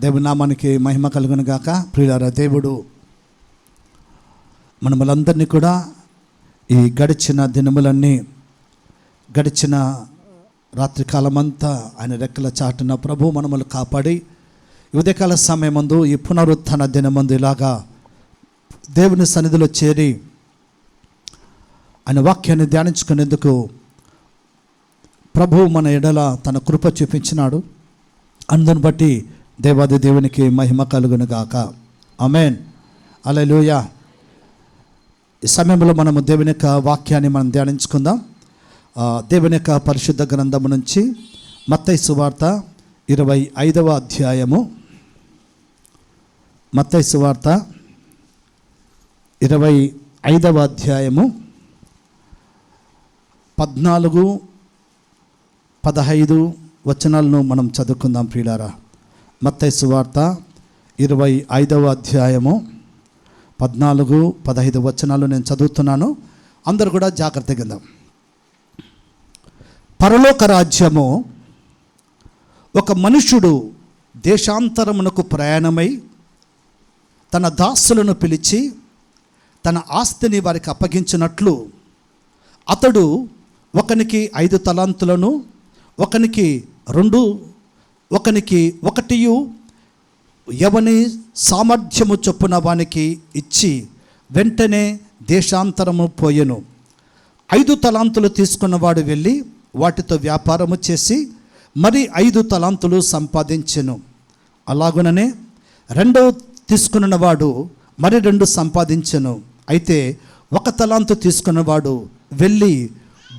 దేవుని నామానికి మహిమ కలుగును గాక. ప్రియులారా, దేవుడు మనములందరినీ కూడా ఈ గడిచిన దినములన్నీ, గడిచిన రాత్రికాలమంతా ఆయన రెక్కల చాటున ప్రభు మనములు కాపాడి ఉదయకాల సమయమందు ఈ పునరుత్థాన దినమందు ఇలాగా దేవుని సన్నిధిలో చేరి ఆయన వాక్యాన్ని ధ్యానించుకునేందుకు ప్రభు మన ఎడల తన కృప చూపించినాడు. అందుని బట్టి దేవాది దేవునికి మహిమ కలుగును గాక. ఆమేన్. హల్లెలూయా. ఈ సమయంలో మనము దేవుని యొక్క వాక్యాన్ని మనం ధ్యానించుకుందాం. దేవుని యొక్క పరిశుద్ధ గ్రంథము నుంచి మత్తయి సువార్త 25వ అధ్యాయము. మత్తయి సువార్త 25వ అధ్యాయము 14, 15 వచనాలను మనం చదువుకుందాం ప్రియులారా. మత్తయి సువార్త 25వ అధ్యాయము 14, 15 వచనాలు నేను చదువుతున్నాను. అందరూ కూడా జాగ్రత్తగా విందాం. పరలోక రాజ్యము ఒక మనుష్యుడు దేశాంతరమునకు ప్రయాణమై తన దాసులను పిలిచి తన ఆస్తిని వారికి అప్పగించినట్లు అతడు ఒకనికి 5 తలాంతులను, ఒకనికి 2, ఒకనికి 1 ఎవని సామర్థ్యము చొప్పున వానికి ఇచ్చి వెంటనే దేశాంతరము పోయెను. 5 తలాంతులు తీసుకున్నవాడు వెళ్ళి వాటితో వ్యాపారము చేసి మరి 5 తలాంతులు సంపాదించెను. అలాగుననే 2వ తీసుకున్నవాడు మరి 2 సంపాదించెను. అయితే 1 తలాంతు తీసుకున్నవాడు వెళ్ళి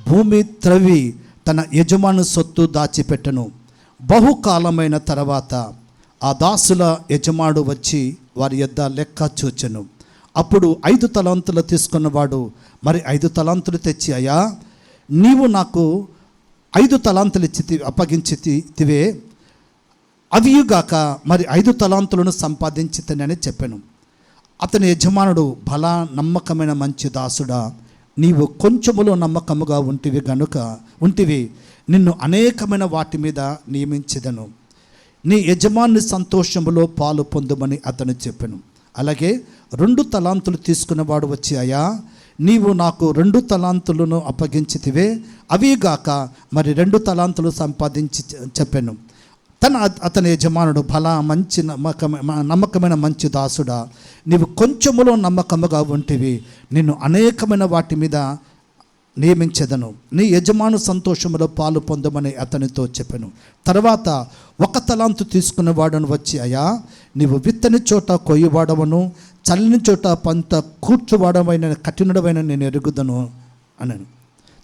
భూమి త్రవ్వి తన యజమాను సొత్తు దాచిపెట్టెను. బహుకాలమైన తర్వాత ఆ దాసుల యజమాడు వచ్చి వారి యొద్ద లెక్క చూచెను. అప్పుడు 5 తలాంతులు తీసుకున్నవాడు మరి 5 తలాంతులు తెచ్చి, అయ్యా, నీవు నాకు 5 తలాంతులు ఇచ్చి అప్పగించితివే, అవియుగాక మరి 5 తలాంతులను సంపాదించితనని చెప్పాను. అతని యజమానుడు, భలా నమ్మకమైన మంచి దాసుడా, నీవు కొంచెములో నమ్మకముగా ఉంటివి నిన్ను అనేకమైన వాటి మీద నియమించెదను, నీ యజమాని సంతోషములో పాలు పొందుమని అతను చెప్పాను. అలాగే 2 తలాంతులు తీసుకున్నవాడు వచ్చి, అయ్యా, నీవు నాకు 2 తలాంతులను అప్పగించితివే, అవిగాక మరి 2 తలాంతులు సంపాదించి చెప్పాను. అతని యజమానుడు, భలా మంచి నమ్మకమైన మంచి దాసుడా, నీవు కొంచెములో నమ్మకముగా ఉంటివి నిన్ను అనేకమైన వాటి మీద నియమించెదను, నీ యజమాను సంతోషములో పాలు పొందమని అతనితో చెప్పాను. తర్వాత 1 తలాంతు తీసుకున్నవాడను వచ్చి, అయ్యా, నీవు విత్తని చోట కొయ్యవాడవను, చల్లని చోట పంట కూర్చువాడమైన కఠినుడమైన నేను ఎరుగుదను అన్నాను.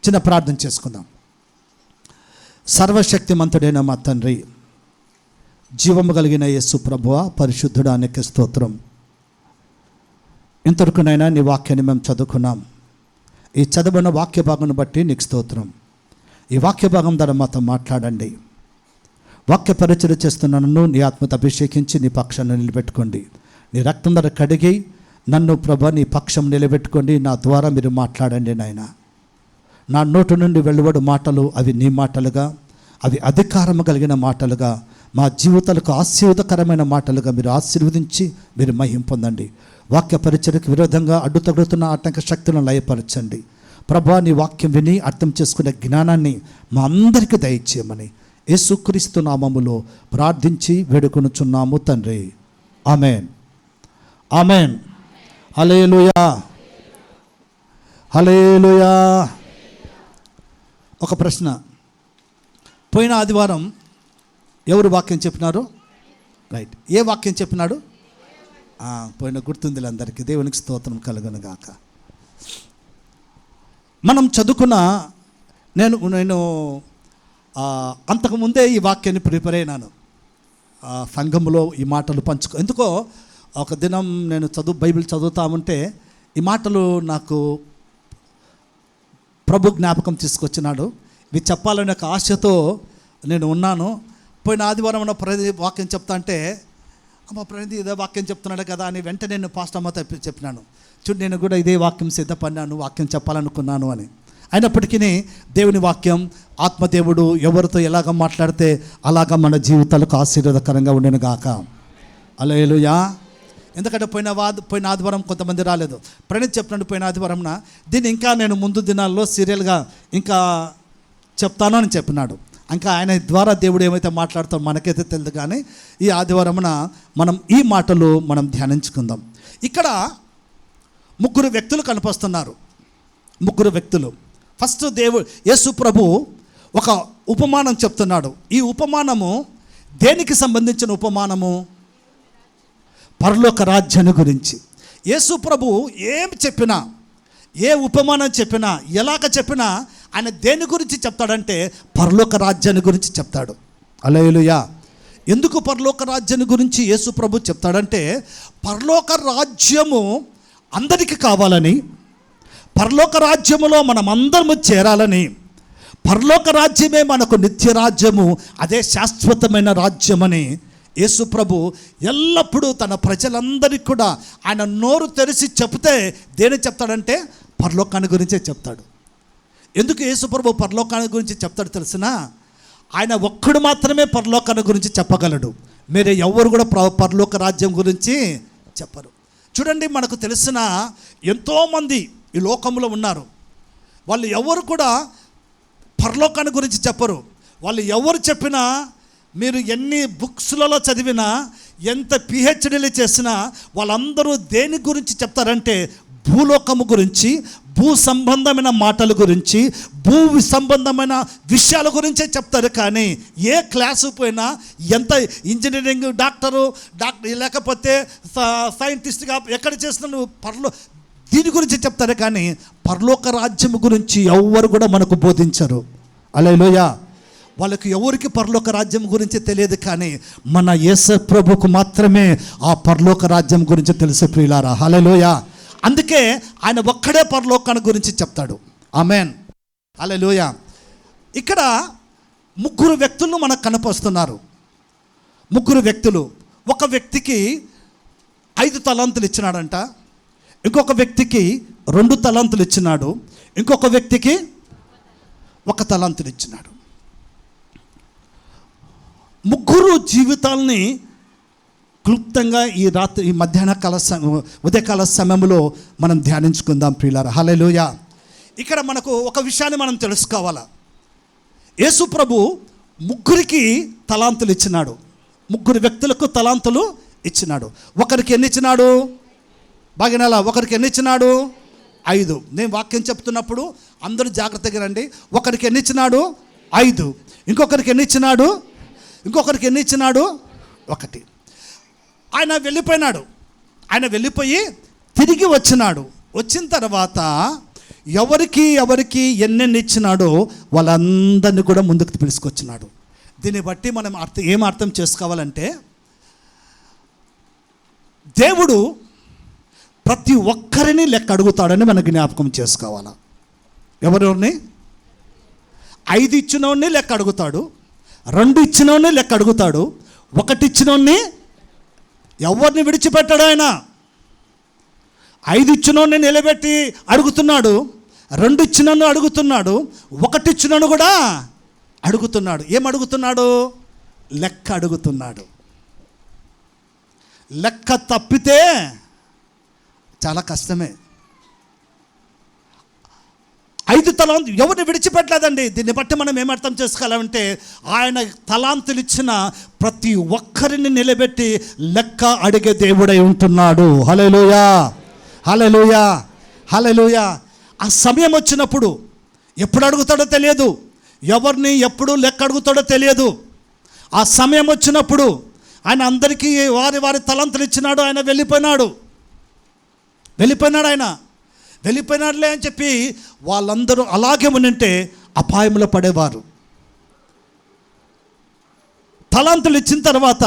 చిన్న ప్రార్థన చేసుకుందాం. సర్వశక్తిమంతుడైన మా తండ్రి, జీవము కలిగిన యేసు ప్రభువా, పరిశుద్ధుడా, నీకే స్తోత్రం. ఇంతవరకునైనా నీ వాక్యాన్ని మేము చదువుకున్నాం. ఈ చదివిన వాక్య భాగం బట్టి నీకు స్తోత్రం. ఈ వాక్య భాగం ద్వారా మాతో మాట్లాడండి. వాక్య పరిచయం చేస్తున్న నన్ను నీ ఆత్మతో అభిషేకించి నీ పక్షాన్ని నిలబెట్టుకోండి. నీ రక్తం ద్వారా కడిగి నన్ను ప్రభా నీ పక్షం నిలబెట్టుకోండి. నా ద్వారా మీరు మాట్లాడండి నాయన. నా నోటి నుండి వెలువడు మాటలు అవి నీ మాటలుగా, అవి అధికారము కలిగిన మాటలుగా, మా జీవితాలకు ఆశీర్వాదకరమైన మాటలుగా మీరు ఆశీర్వదించి మీరు మహిమ పొందండి. వాక్య పరిచయకు విరోధంగా అడ్డు తగులుతున్న ఆటంక శక్తులను లయపరచండి. ప్రభా, నీ వాక్యం విని అర్థం చేసుకునే జ్ఞానాన్ని మా అందరికీ దయచేయమని యేసుక్రీస్తు నామములో ప్రార్థించి వేడుకొనుచున్నాము తండ్రి. ఆమేన్. ఆమేన్. హల్లెలూయా. హల్లెలూయా. ఒక ప్రశ్న. పోయిన ఆదివారం ఎవరు వాక్యం చెప్పినారు? రైట్. ఏ వాక్యం చెప్పినాడు? పోయిన గుర్తుందిలే అందరికీ. దేవునికి స్తోత్రం కలుగును గాక. మనం చదువుకున్న నేను అంతకుముందే ఈ వాక్యాన్ని ప్రిపేర్ అయినాను. సంఘంలో ఈ మాటలు ఎందుకో ఒక దినం నేను బైబిల్ చదువుతామంటే ఈ మాటలు నాకు ప్రభు జ్ఞాపకం తీసుకొచ్చినాడు. ఇవి చెప్పాలనే ఒక ఆశతో నేను ఉన్నాను. పోయిన ఆదివారం వాక్యం చెప్తా అంటే, అమ్మ ప్రతినిధి ఇదే వాక్యం చెప్తున్నాడు కదా అని వెంటనే నేను పాస్టర్ అమ్మతో చెప్పినాను. చూడు, నేను కూడా ఇదే వాక్యం సిద్ధపడినాను, వాక్యం చెప్పాలనుకున్నాను అని. అయినప్పటికీ దేవుని వాక్యం, ఆత్మదేవుడు ఎవరితో ఎలాగ మాట్లాడితే అలాగ మన జీవితాలకు ఆశీర్వాదకరంగా ఉండను గాక. హల్లెలూయా. ఎందుకంటే పోయిన ఆదివారం కొంతమంది రాలేదు. ప్రణీత్ చెప్పినట్టు పోయిన ఆదివారంన దీన్ని ఇంకా నేను ముందు దినాల్లో సీరియల్గా ఇంకా చెప్తాను అని చెప్పినాడు. ఇంకా ఆయన ద్వారా దేవుడు ఏమైతే మాట్లాడతామో మనకైతే తెలియదు. కానీ ఈ ఆదివారమున మనం ఈ మాటలు మనం ధ్యానించుకుందాం. ఇక్కడ 3 వ్యక్తులు కనిపిస్తున్నారు. 3 వ్యక్తులు. ఫస్ట్ యేసు ప్రభు ఒక ఉపమానం చెప్తున్నాడు. ఈ ఉపమానము దేనికి సంబంధించిన ఉపమానము? పరలోక రాజ్యాన్ని గురించి. యేసు ప్రభు ఏం చెప్పినా, ఏ ఉపమానం చెప్పినా, ఎలాగ చెప్పినా ఆయన దేని గురించి చెప్తాడంటే పరలోక రాజ్యాన్ని గురించి చెప్తాడు. హల్లెలూయా. ఎందుకు పరలోక రాజ్యాన్ని గురించి యేసు ప్రభు చెప్తాడంటే పరలోక రాజ్యము అందరికీ కావాలని, పరలోక రాజ్యములో మనం అందరము చేరాలని, పరలోక రాజ్యమే మనకు నిత్య రాజ్యము, అదే శాశ్వతమైన రాజ్యమని యేసు ప్రభు ఎల్లప్పుడూ తన ప్రజలందరికీ కూడా ఆయన నోరు తెరిచి చెప్తే దేని చెప్తాడంటే పరలోకాన్ని గురించే చెప్తాడు. ఎందుకు యేసు ప్రభు పరలోకాన్ని గురించి చెప్తాడు తెలిసినా? ఆయన ఒక్కడు మాత్రమే పరలోకాన్ని గురించి చెప్పగలడు. మీరు ఎవరు కూడా పరలోక రాజ్యం గురించి చెప్పరు. చూడండి, మనకు తెలిసిన ఎంతోమంది ఈ లోకంలో ఉన్నారు. వాళ్ళు ఎవరు కూడా పరలోకాన్ని గురించి చెప్పరు. వాళ్ళు ఎవరు చెప్పినా, మీరు ఎన్ని బుక్స్లలో చదివినా, ఎంత పిహెచ్డీలు చేసినా వాళ్ళందరూ దేని గురించి చెప్తారంటే భూలోకము గురించి, భూ సంబంధమైన మాటల గురించి, భూ సంబంధమైన విషయాల గురించే చెప్తారు. కానీ ఏ క్లాసు పోయినా, ఎంత ఇంజనీరింగ్ డాక్టర్ లేకపోతే సైంటిస్ట్గా ఎక్కడ చేసిన దీని గురించి చెప్తారు. కానీ పరలోక రాజ్యం గురించి ఎవ్వరు కూడా మనకు బోధించరు. హల్లెలూయా. వాళ్ళకి ఎవరికి పరలోక రాజ్యం గురించి తెలియదు. కానీ మన యేసు ప్రభుకు మాత్రమే ఆ పరలోక రాజ్యం గురించి తెలుసు ప్రియులారా. హల్లెలూయా. అందుకే ఆయన ఒక్కడే పరలోకాన్ని గురించి చెప్తాడు. ఆమేన్. హల్లెలూయా. ఇక్కడ 3 వ్యక్తులు మనకు కనిపిస్తున్నారు. 3 వ్యక్తులు. ఒక వ్యక్తికి 5 తలాంతులు ఇచ్చినాడంట, ఇంకొక వ్యక్తికి 2 తలాంతులు ఇచ్చినాడు, ఇంకొక వ్యక్తికి 1 తలాంతులు ఇచ్చినాడు. 3 జీవితాలని క్లుప్తంగా ఈ మధ్యాహ్న కాల ఉదయకాల సమయంలో మనం ధ్యానించుకుందాం ప్రియులారా. హల్లెలూయా. ఇక్కడ మనకు ఒక విషయాన్ని మనం తెలుసుకోవాలా. యేసు ప్రభు 3కి తలాంతులు ఇచ్చినాడు. 3 వ్యక్తులకు తలాంతులు ఇచ్చినాడు. ఒకరికి ఎన్ని ఇచ్చినాడు? బాగినాలా. ఒకరికి ఎన్ని ఇచ్చినాడు? 5. నేను వాక్యం చెప్తున్నప్పుడు అందరూ జాగ్రత్తగా రండి. ఒకరికి ఎన్ని ఇచ్చినాడు? 5. ఇంకొకరికి ఎన్ని ఇచ్చినాడు? ఇంకొకరికి ఎన్ని ఇచ్చినాడు? 1. ఆయన వెళ్ళిపోయినాడు. ఆయన వెళ్ళిపోయి తిరిగి వచ్చినాడు. వచ్చిన తర్వాత ఎవరికి ఎన్నెన్ని ఇచ్చినాడో వాళ్ళందరినీ కూడా ముందుకు పిలుచుకొచ్చినాడు. దీన్ని బట్టి మనం ఏం అర్థం చేసుకోవాలంటే దేవుడు ప్రతి ఒక్కరిని లెక్క అడుగుతాడని మనకు జ్ఞాపకం చేసుకోవాలా. ఎవరెవరిని? 5 ఇచ్చినోడిని లెక్క అడుగుతాడు, 2 ఇచ్చినోడిని లెక్క అడుగుతాడు, 1 ఇచ్చినోడిని ఎవరిని విడిచిపెట్టాడు ఆయన. 5 ఇచ్చినోడిని నిలబెట్టి అడుగుతున్నాడు, 2 ఇచ్చినోడిని అడుగుతున్నాడు, 1 ఇచ్చినోడు కూడా అడుగుతున్నాడు. ఏం అడుగుతున్నాడు? లెక్క అడుగుతున్నాడు. లెక్క తప్పితే చాలా కష్టమే. 5 తలాంతులు ఎవరిని విడిచిపెట్టలేదండి. దీన్ని బట్టి మనం ఏమర్థం చేసుకోవాలంటే ఆయన తలాంతులు ఇచ్చిన ప్రతి ఒక్కరిని నిలబెట్టి లెక్క అడిగే దేవుడై ఉంటున్నాడు. హల్లెలూయా. హల్లెలూయా. హల్లెలూయా. ఆ సమయం వచ్చినప్పుడు ఎప్పుడు అడుగుతాడో తెలియదు, ఎవరిని ఎప్పుడు లెక్క అడుగుతాడో తెలియదు. ఆ సమయం వచ్చినప్పుడు ఆయన అందరికీ వారి తలాంతులు ఇచ్చినాడు. ఆయన వెళ్ళిపోయినాడు. ఆయన వెళ్ళిపోయినాడులే అని చెప్పి వాళ్ళందరూ అలాగే ఉంటే అపాయంలో పడేవారు. తలాంతులు ఇచ్చిన తర్వాత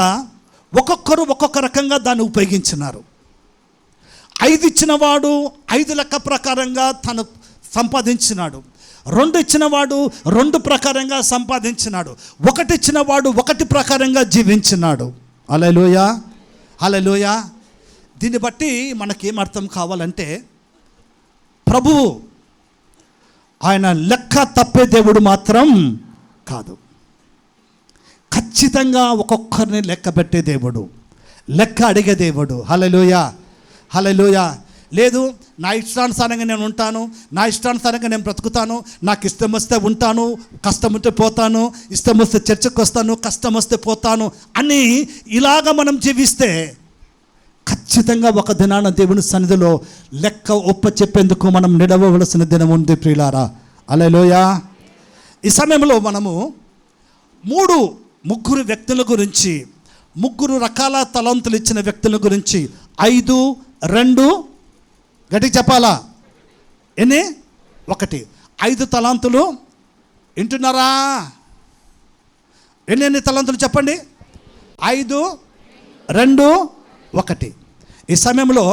ఒక్కొక్కరు ఒక్కొక్క రకంగా దాన్ని ఉపయోగించినారు. 5 ఇచ్చినవాడు 5 లెక్క ప్రకారంగా తను సంపాదించినాడు. 2 ఇచ్చినవాడు 2 ప్రకారంగా సంపాదించినాడు. 1 ఇచ్చినవాడు 1 ప్రకారంగా జీవించినాడు. హల్లెలూయా. హల్లెలూయా. దీన్ని బట్టి మనకేం అర్థం కావాలంటే ప్రభువు ఆయన లెక్క తప్పే దేవుడు మాత్రం కాదు. ఖచ్చితంగా ఒక్కొక్కరిని లెక్క పెట్టే దేవుడు. లెక్క అడిగే దేవుడు. హల్లెలూయా, హల్లెలూయా. లేదు, నా ఇష్టానుసారంగా నేను ఉంటాను, నా ఇష్టానుసారంగా నేను బ్రతుకుతాను, నాకు ఇష్టం వస్తే ఉంటాను, కష్టం ఉంటే పోతాను, ఇష్టం వస్తే చర్చకు వస్తాను, కష్టం వస్తే పోతాను అని ఇలాగ మనం జీవిస్తే ఖచ్చితంగా ఒక దినాన దేవుని సన్నిధిలో లెక్క ఒప్ప చెప్పేందుకు మనం నిలవవలసిన దినం ఉంది ప్రియులారా. హల్లెలూయా. ఈ సమయంలో మనము ముగ్గురు వ్యక్తుల గురించి, 3 రకాల తలాంతులు ఇచ్చిన వ్యక్తుల గురించి 5, 2 గట్టిగా చెప్పాలా? ఎన్ని? 1. 5 తలాంతులు. వింటున్నారా? ఎన్ని తలాంతులు చెప్పండి? 5, 2, 1. ఈ సమయంలో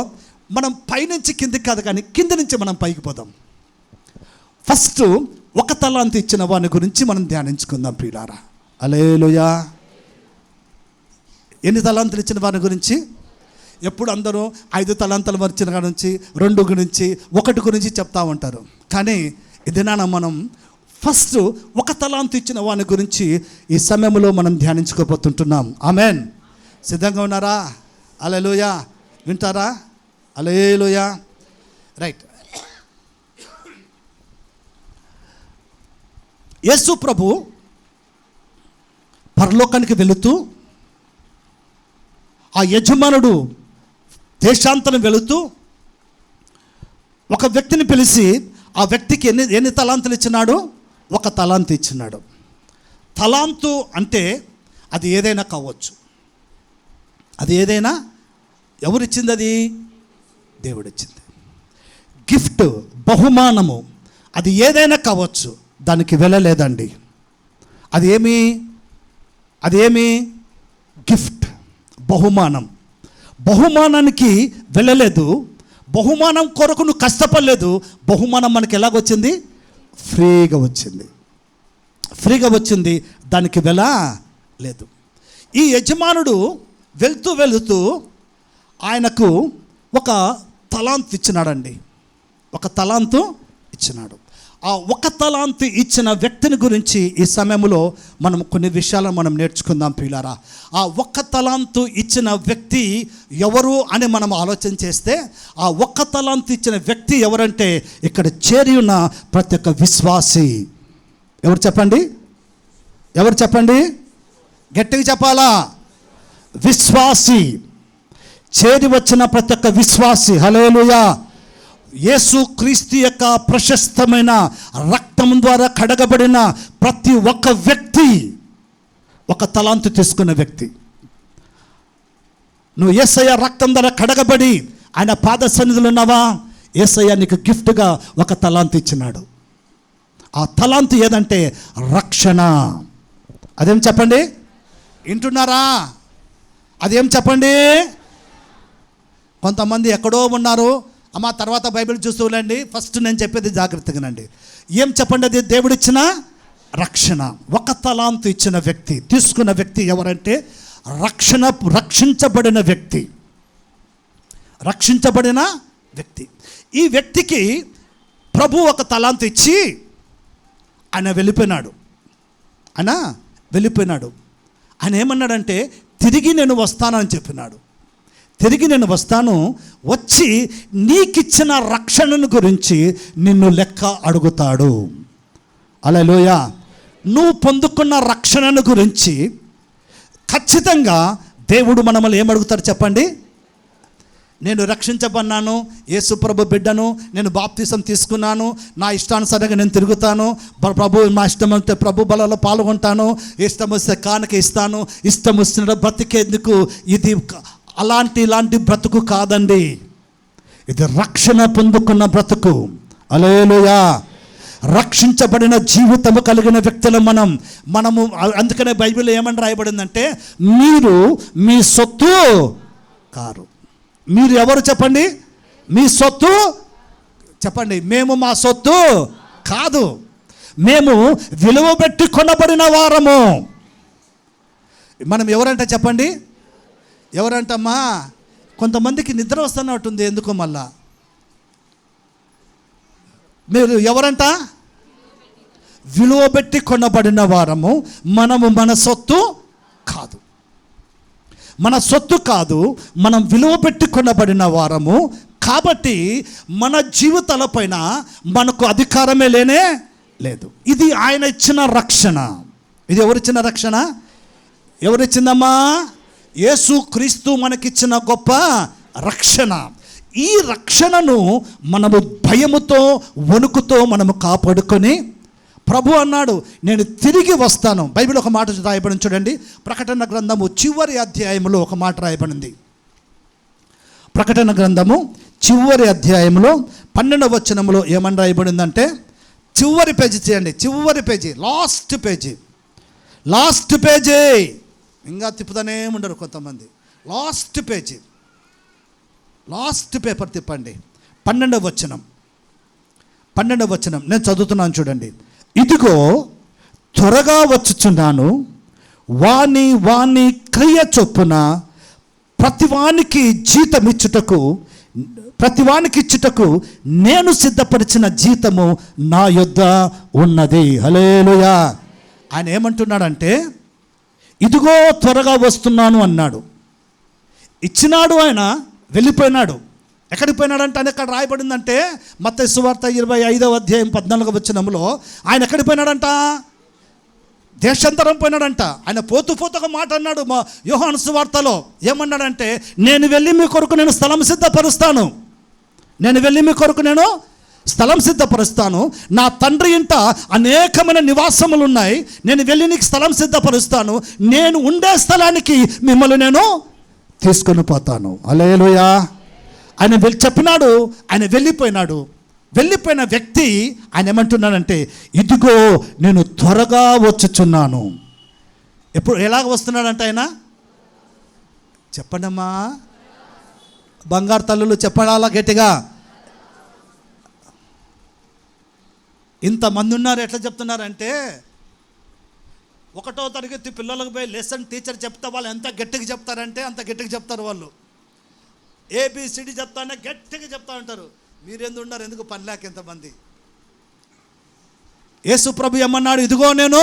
మనం పైనుంచి కిందికి కాదు కానీ కింద నుంచి మనం పైకి పోదాం. ఫస్ట్ 1 తలాంతు ఇచ్చిన వాని గురించి మనం ధ్యానించుకుందాం ప్రియులారా. హల్లెలూయా. ఎన్ని తలాంతులు ఇచ్చిన వారి గురించి? ఎప్పుడు అందరూ 5 తలాంతులు వచ్చిన కాడ నుంచి 2 గురించి 1 గురించి చెప్తా ఉంటారు. కానీ ఇదేనా మనం ఫస్ట్ 1 తలాంతు ఇచ్చిన వాని గురించి ఈ సమయంలో మనం ధ్యానించుకోబోతుంటున్నాం. ఆమెన్. సిద్ధంగా ఉన్నారా? హల్లెలూయా. వింటారా? హల్లెలూయా. రైట్. యేసు ప్రభు పరలోకానికి వెళుతూ, ఆ యజమానుడు దేశాంతరం వెళుతూ ఒక వ్యక్తిని పిలిచి ఆ వ్యక్తికి ఎన్ని తలాంతులు ఇచ్చినాడు? 1 తలాంతు ఇచ్చినాడు. తలాంతు అంటే అది ఏదైనా కావచ్చు. అది ఏదైనా ఎవరిచ్చింది? అది దేవుడిచ్చింది. గిఫ్ట్, బహుమానము, అది ఏదైనా కావచ్చు. దానికి వెళ్ళలేదండి. అది ఏమి? గిఫ్ట్, బహుమానం. బహుమానానికి వెళ్ళలేదు. బహుమానం కొరకు నువ్వు కష్టపడలేదు. బహుమానం మనకి ఎలాగొచ్చింది? ఫ్రీగా వచ్చింది. ఫ్రీగా వచ్చింది. దానికి వెల లేదు. ఈ యజమానుడు వెళుతూ ఆయనకు 1 తలాంతు ఇచ్చినాడండి. 1 తలాంతు ఇచ్చినాడు. ఆ 1 తలాంతు ఇచ్చిన వ్యక్తిని గురించి ఈ సమయంలో మనం కొన్ని విషయాలను మనం నేర్చుకుందాం ప్రియులారా. ఆ 1 తలాంతు ఇచ్చిన వ్యక్తి ఎవరు అని మనం ఆలోచన చేస్తే, ఆ 1 తలాంతు ఇచ్చిన వ్యక్తి ఎవరంటే ఇక్కడ చేరి ఉన్న ప్రతి ఒక్క విశ్వాసి. ఎవరు చెప్పండి? ఎవరు చెప్పండి? గట్టిగా చెప్పాలా? విశ్వాసి. చేరి వచ్చిన ప్రతి ఒక్క విశ్వాసి. హల్లెలూయా. యేసు క్రీస్తు యొక్క ప్రశస్తమైన రక్తం ద్వారా కడగబడిన ప్రతి ఒక్క వ్యక్తి 1 తలాంతు తీసుకున్న వ్యక్తి. నువ్వు యేసయ్య రక్తం ద్వారా కడగబడి ఆయన పాద సన్నిధిలో ఉన్నావా? యేసయ్య నీకు గిఫ్ట్గా 1 తలాంతు ఇచ్చినాడు. ఆ తలాంతు ఏదంటే రక్షణ. అదేం చెప్పండి? వింటున్నారా? అదేం చెప్పండి? కొంతమంది ఎక్కడో ఉన్నారు. అమ్మ తర్వాత బైబిల్ చూస్తూ ఉండండి. ఫస్ట్ నేను చెప్పేది జాగ్రత్తగానండి. ఏం చెప్పండి? అది దేవుడిచ్చిన రక్షణ. 1 తలాంతు ఇచ్చిన వ్యక్తి, తీసుకున్న వ్యక్తి ఎవరంటే రక్షించబడిన వ్యక్తి. రక్షించబడిన వ్యక్తి. ఈ వ్యక్తికి ప్రభు 1 తలాంతు ఇచ్చి ఆయన వెళ్ళిపోయినాడు. ఆయన ఏమన్నాడంటే తిరిగి నేను వస్తానని చెప్పినాడు. తిరిగి నేను వస్తాను, వచ్చి నీకిచ్చిన రక్షణను గురించి నిన్ను లెక్క అడుగుతాడు. హల్లెలూయా. నువ్వు పొందుకున్న రక్షణను గురించి ఖచ్చితంగా దేవుడు మనల్ని ఏమడుగుతాడు చెప్పండి? నేను రక్షించబడినాను, యేసు ప్రభు బిడ్డను, నేను బాప్తిసం తీసుకున్నాను, నా ఇష్టానుసారంగా నేను తిరుగుతాను, ప్రభు నా ఇష్టం అంటే ప్రభు బలలో పాల్గొంటాను, ఇష్టం వస్తే కానుక ఇస్తాను, ఇష్టం వస్తున్న బ్రతికేందుకు ఇది ఇలాంటి బ్రతుకు కాదండి. ఇది రక్షణ పొందుకున్న బ్రతుకు. హల్లెలూయా. రక్షించబడిన జీవితము కలిగిన వ్యక్తులు మనము. అందుకనే బైబిల్లో ఏమని రాయబడిందంటే, మీరు మీ సొత్తు కారు. మీరు ఎవరు చెప్పండి? మీ సొత్తు చెప్పండి. మేము మా సొత్తు కాదు, మేము విలువ పెట్టి కొనబడిన వారము. మనం ఎవరంటే చెప్పండి? ఎవరంటమ్మా? కొంతమందికి నిద్ర వస్తున్నట్టుంది ఎందుకో. మళ్ళా మీరు ఎవరంట? విలువ పెట్టి కొనబడిన వారము. మనము మన సొత్తు కాదు. మన సొత్తు కాదు, మనం విలువ పెట్టి కొనబడిన వారము. కాబట్టి మన జీవితాల పైన మనకు అధికారమే లేనే లేదు. ఇది ఆయన ఇచ్చిన రక్షణ. ఇది ఎవరిచ్చిన రక్షణ? ఎవరిచ్చిందమ్మా? యేసు క్రీస్తు మనకిచ్చిన గొప్ప రక్షణ. ఈ రక్షణను మనము భయముతో వణుకుతో మనము కాపాడుకొని, ప్రభు అన్నాడు నేను తిరిగి వస్తాను. బైబిల్ ఒక మాట రాయబడింది చూడండి. ప్రకటన గ్రంథము చివరి అధ్యాయంలో ఒక మాట రాయబడింది. ప్రకటన గ్రంథము చివరి అధ్యాయంలో 12వ వచనంలో ఏమని రాయబడిందంటే, చివరి పేజీ చేయండి, చివరి పేజీ, లాస్ట్ పేజీ. ఇంకా తిప్పుతానే ఉండరు కొంతమంది. లాస్ట్ పేజీ, లాస్ట్ పేపర్ తిప్పండి. 12వ వచనం నేను చదువుతున్నాను చూడండి. ఇదిగో త్వరగా వచ్చుచున్నాను, వాని క్రియ చొప్పున ప్రతివానికి ఇచ్చుటకు నేను సిద్ధపరిచిన జీతము నా యొద్ద ఉన్నది. హల్లెలూయా. ఆయన ఏమంటున్నాడంటే, ఇదిగో త్వరగా వస్తున్నాను అన్నాడు. ఇచ్చినాడు, ఆయన వెళ్ళిపోయినాడు. ఎక్కడికి పోయినాడంటే, ఆయన ఎక్కడ రాయబడిందంటే మత్తయి సువార్త 25వ అధ్యాయం 14వ వచనంలో ఆయన ఎక్కడికి పోయినాడంట? దేశాంతరం పోయినాడంట. ఆయన పోతూ ఒక మాట అన్నాడు మా యోహాను సువార్తలో. ఏమన్నాడంటే, నేను వెళ్ళి మీ కొరకు నేను స్థలం సిద్ధపరుస్తాను. నా తండ్రి ఇంట అనేకమైన నివాసములు ఉన్నాయి. నేను వెళ్ళి నీకు స్థలం సిద్ధపరుస్తాను. నేను ఉండే స్థలానికి మిమ్మల్ని నేను తీసుకొని పోతాను. హల్లెలూయా. ఆయన చెప్పినాడు, ఆయన వెళ్ళిపోయిన వ్యక్తి ఆయన ఏమంటున్నాడంటే, ఇదిగో నేను త్వరగా వచ్చుచున్నాను. ఎప్పుడు ఎలాగ వస్తున్నాడంటే ఆయన? చెప్పండమ్మా బంగారు తల్లులు, చెప్పడాలా గట్టిగా. ఇంతమంది ఉన్నారు. ఎట్లా చెప్తున్నారంటే, 1వ తరగతి పిల్లలకు పోయి లెసన్ టీచర్ చెప్తే వాళ్ళు ఎంత గట్టిగా చెప్తారంటే అంత గట్టిగా చెప్తారు. వాళ్ళు ABCD చెప్తానే గట్టిగా చెప్తా ఉంటారు. మీరెందు ఉన్నారు? ఎందుకు పని లేక ఎంతమంది? యేసు ప్రభు ఏమన్నాడు? ఇదిగో నేను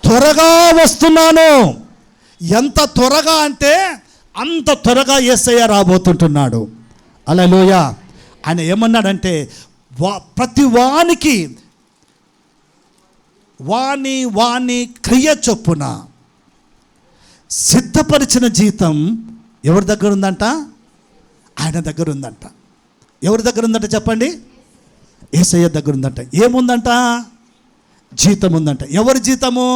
త్వరగా వస్తున్నాను. ఎంత త్వరగా అంటే అంత త్వరగా యేసయ్య రాబోతుంటున్నాడు. హల్లెలూయా. ఆయన ఏమన్నాడంటే, ప్రతి వానికి వాని క్రియ చొప్పున సిద్ధపరిచిన జీతం ఎవరి దగ్గర ఉందంట? ఆయన దగ్గర ఉందంట. ఎవరి దగ్గర ఉందంట చెప్పండి? యేసయ్య దగ్గర ఉందంట. ఏముందంట? జీతం ఉందంట. ఎవరి జీతము?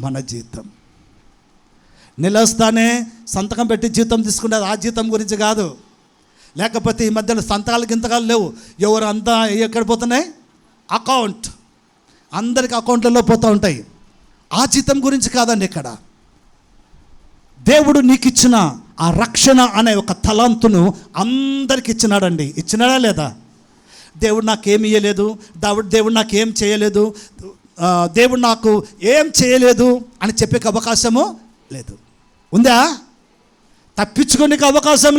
మన జీతం. నెలొస్తానే సంతకం పెట్టి జీతం తీసుకునేది ఆ జీతం గురించి కాదు. లేకపోతే ఈ మధ్యలో సంతకాలు గింతకాలు లేవు. ఎవరు అంతా ఎక్కడ పోతున్నాయి? అకౌంట్, అందరికి అకౌంట్లలో పోతూ ఉంటాయి. ఆ జీతం గురించి కాదండి ఇక్కడ. దేవుడు నీకు ఇచ్చిన ఆ రక్షణ అనే ఒక తలాంతును అందరికి ఇచ్చినాడండి. ఇచ్చినాడా లేదా? దేవుడు నాకేమి ఇయ్యలేదు, దేవుడు నాకేం చేయలేదు, దేవుడు నాకు ఏం చేయలేదు అని చెప్పే అవకాశము లేదు. ఉందా? తప్పించుకునే అవకాశం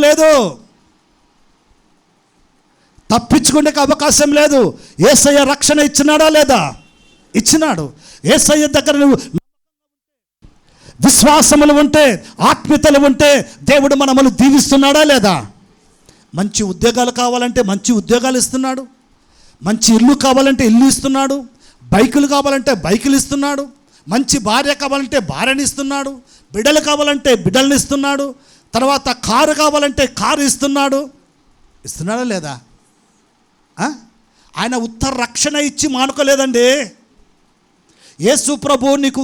లేదు. యేసయ్య రక్షణ ఇచ్చినాడా లేదా? ఇచ్చినాడు. యేసయ్య దగ్గర నువ్వు విశ్వాసములు ఉంటే, ఆత్మీయతలు ఉంటే దేవుడు మనల్ని దీవిస్తున్నాడా లేదా? మంచి ఉద్యోగాలు కావాలంటే మంచి ఉద్యోగాలు ఇస్తున్నాడు. మంచి ఇల్లు కావాలంటే ఇల్లు ఇస్తున్నాడు. బైకులు కావాలంటే బైకులు ఇస్తున్నాడు. మంచి భార్య కావాలంటే భార్యని ఇస్తున్నాడు. బిడ్డలు కావాలంటే బిడ్డల్ని ఇస్తున్నాడు. తర్వాత కారు కావాలంటే కారు ఇస్తున్నాడు. ఇస్తున్నాడా లేదా? ఆయన ఉత్తర రక్షణ ఇచ్చి మానుకోలేదండి. యేసు ప్రభు నీకు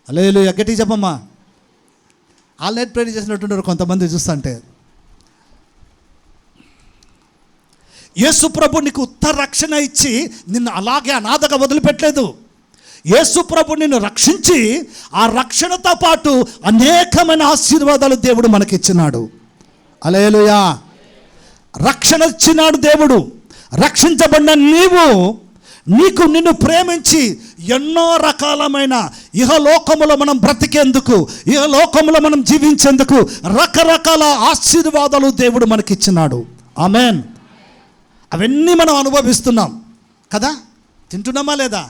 హల్లెలూయా గట్టిగా చెప్పమ్మా. ఆన్లైన్ ప్రేర్ చేసినట్టున్నారు కొంతమంది చూస్తుంటే. యేసు ప్రభు నీకు ఉత్తర రక్షణ ఇచ్చి నిన్ను అలాగే అనాథగా వదిలిపెట్టలేదు. యేసు ప్రభు నిన్ను రక్షించి ఆ రక్షణతో పాటు అనేకమైన ఆశీర్వాదాలు దేవుడు మనకిచ్చినాడు. హల్లెలూయా. రక్షణ ఇచ్చినాడు దేవుడు. రక్షించబడిన నిన్ను ప్రేమించి ఎన్నో రకాలమైన ఇహలోకములో మనం బ్రతికేందుకు, ఇహలోకములో మనం జీవించేందుకు రకరకాల ఆశీర్వాదాలు దేవుడు మనకిచ్చినాడు. ఆమేన్. అవన్నీ మనం అనుభవిస్తున్నాం కదా? తింటున్నామా లేదా?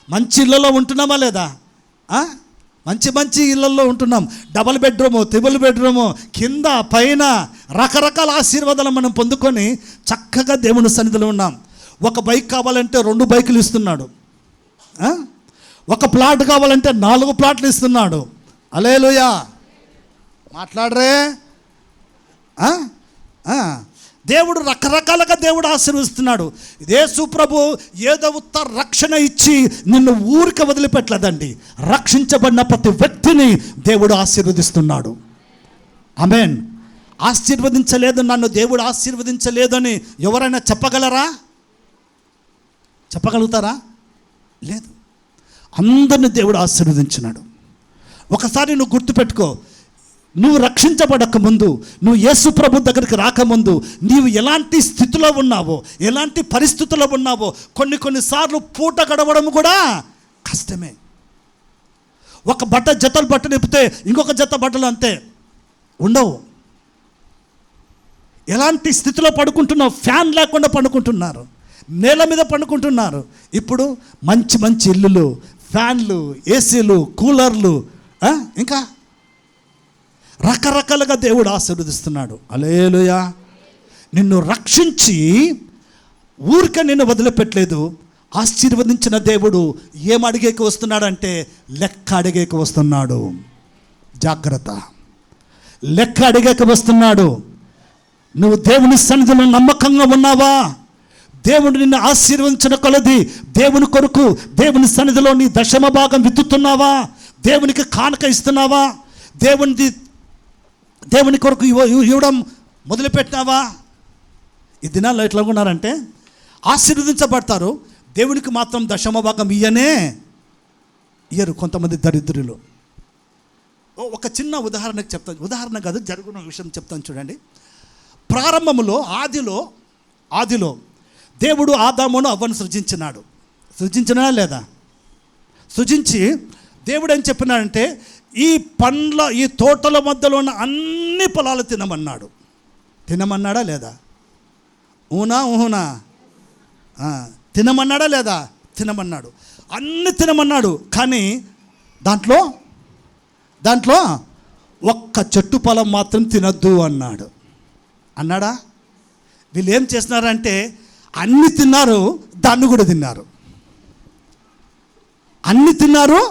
మంచి ఇళ్ళలో ఉంటున్నామా లేదా? మంచి మంచి ఇళ్ళల్లో ఉంటున్నాం, డబల్ బెడ్రూము, త్రిబుల్ బెడ్రూము, కింద పైన రకరకాల ఆశీర్వాదాలు మనం పొందుకొని చక్కగా దేవుని సన్నిధిలో ఉన్నాం. ఒక బైక్ కావాలంటే 2 బైకులు ఇస్తున్నాడు, ఒక ప్లాట్ కావాలంటే 4 ప్లాట్లు ఇస్తున్నాడు. హల్లెలూయా. మాట్లాడరే. దేవుడు రకరకాలుగా దేవుడు ఆశీర్వదిస్తున్నాడు. యేసు ప్రభు ఏదో ఉత్త రక్షణ ఇచ్చి నిన్ను ఊరికి వదిలిపెట్టలేదండి. రక్షించబడిన ప్రతి వ్యక్తిని దేవుడు ఆశీర్వదిస్తున్నాడు. ఆమేన్. ఆశీర్వదించలేదు, నన్ను దేవుడు ఆశీర్వదించలేదని ఎవరైనా చెప్పగలరా? చెప్పగలుగుతారా? లేదు. అందరిని దేవుడు ఆశీర్వదించినాడు. ఒకసారి నువ్వు గుర్తుపెట్టుకో, నువ్వు రక్షించబడక ముందు, నువ్వు యేసు ప్రభు దగ్గరికి రాకముందు నీవు ఎలాంటి స్థితిలో ఉన్నావో, ఎలాంటి పరిస్థితుల్లో ఉన్నావో కొన్నిసార్లు పూట గడవడం కూడా కష్టమే. ఒక జతలు బట్ట నింపితే ఇంకొక జత బట్టలు అంతే ఉండవు. ఎలాంటి స్థితిలో పడుకుంటున్నావు? ఫ్యాన్ లేకుండా పడుకుంటున్నారు, నేల మీద పడుకుంటున్నారు. ఇప్పుడు మంచి మంచి ఇల్లులు, ఫ్యాన్లు, ఏసీలు, కూలర్లు, ఇంకా రకరకాలుగా దేవుడు ఆశీర్వదిస్తున్నాడు. హల్లెలూయా. నిన్ను రక్షించి ఊరికే నిన్ను వదిలిపెట్టలేదు. ఆశీర్వదించిన దేవుడు ఏం అడిగేకి వస్తున్నాడంటే లెక్క అడిగేకి వస్తున్నాడు. జాగ్రత్త, లెక్క అడిగేకి వస్తున్నాడు. నువ్వు దేవుని సన్నిధిలో నమ్మకంగా ఉన్నావా? దేవుడు నిన్ను ఆశీర్వదించిన కొలది దేవుని కొరకు దేవుని సన్నిధిలో నీ 10వ భాగం విత్తుతున్నావా? దేవునికి కానుక ఇస్తున్నావా? దేవుని కొరకు ఇవ్వడం మొదలుపెట్టినావా? ఈ దినాల్లో ఎట్లా ఉన్నారంటే ఆశీర్వదించబడతారు, దేవునికి మాత్రం 10వ భాగం ఇయ్యరు కొంతమంది దరిద్రులు. ఒక చిన్న ఉదాహరణకు చెప్తాను, ఉదాహరణ కాదు, జరుగుతున్న విషయం చెప్తాను చూడండి. ప్రారంభంలో ఆదిలో దేవుడు ఆదామును అవ్వను సృజించినా లేదా? సృజించి దేవుడు ఏం చెప్పినాడంటే ఈ తోటల మధ్యలో ఉన్న అన్ని పొలాలు తినమన్నాడా లేదా? ఊహునా? తినమన్నాడా లేదా? తినమన్నాడు, అన్ని తినమన్నాడు. కానీ దాంట్లో ఒక్క చెట్టు పొలం మాత్రం తినద్దు అన్నాడా? వీళ్ళు ఏం చేస్తున్నారంటే అన్ని తిన్నారు, దాన్ని కూడా తిన్నారు. అన్ని తిన్నారు,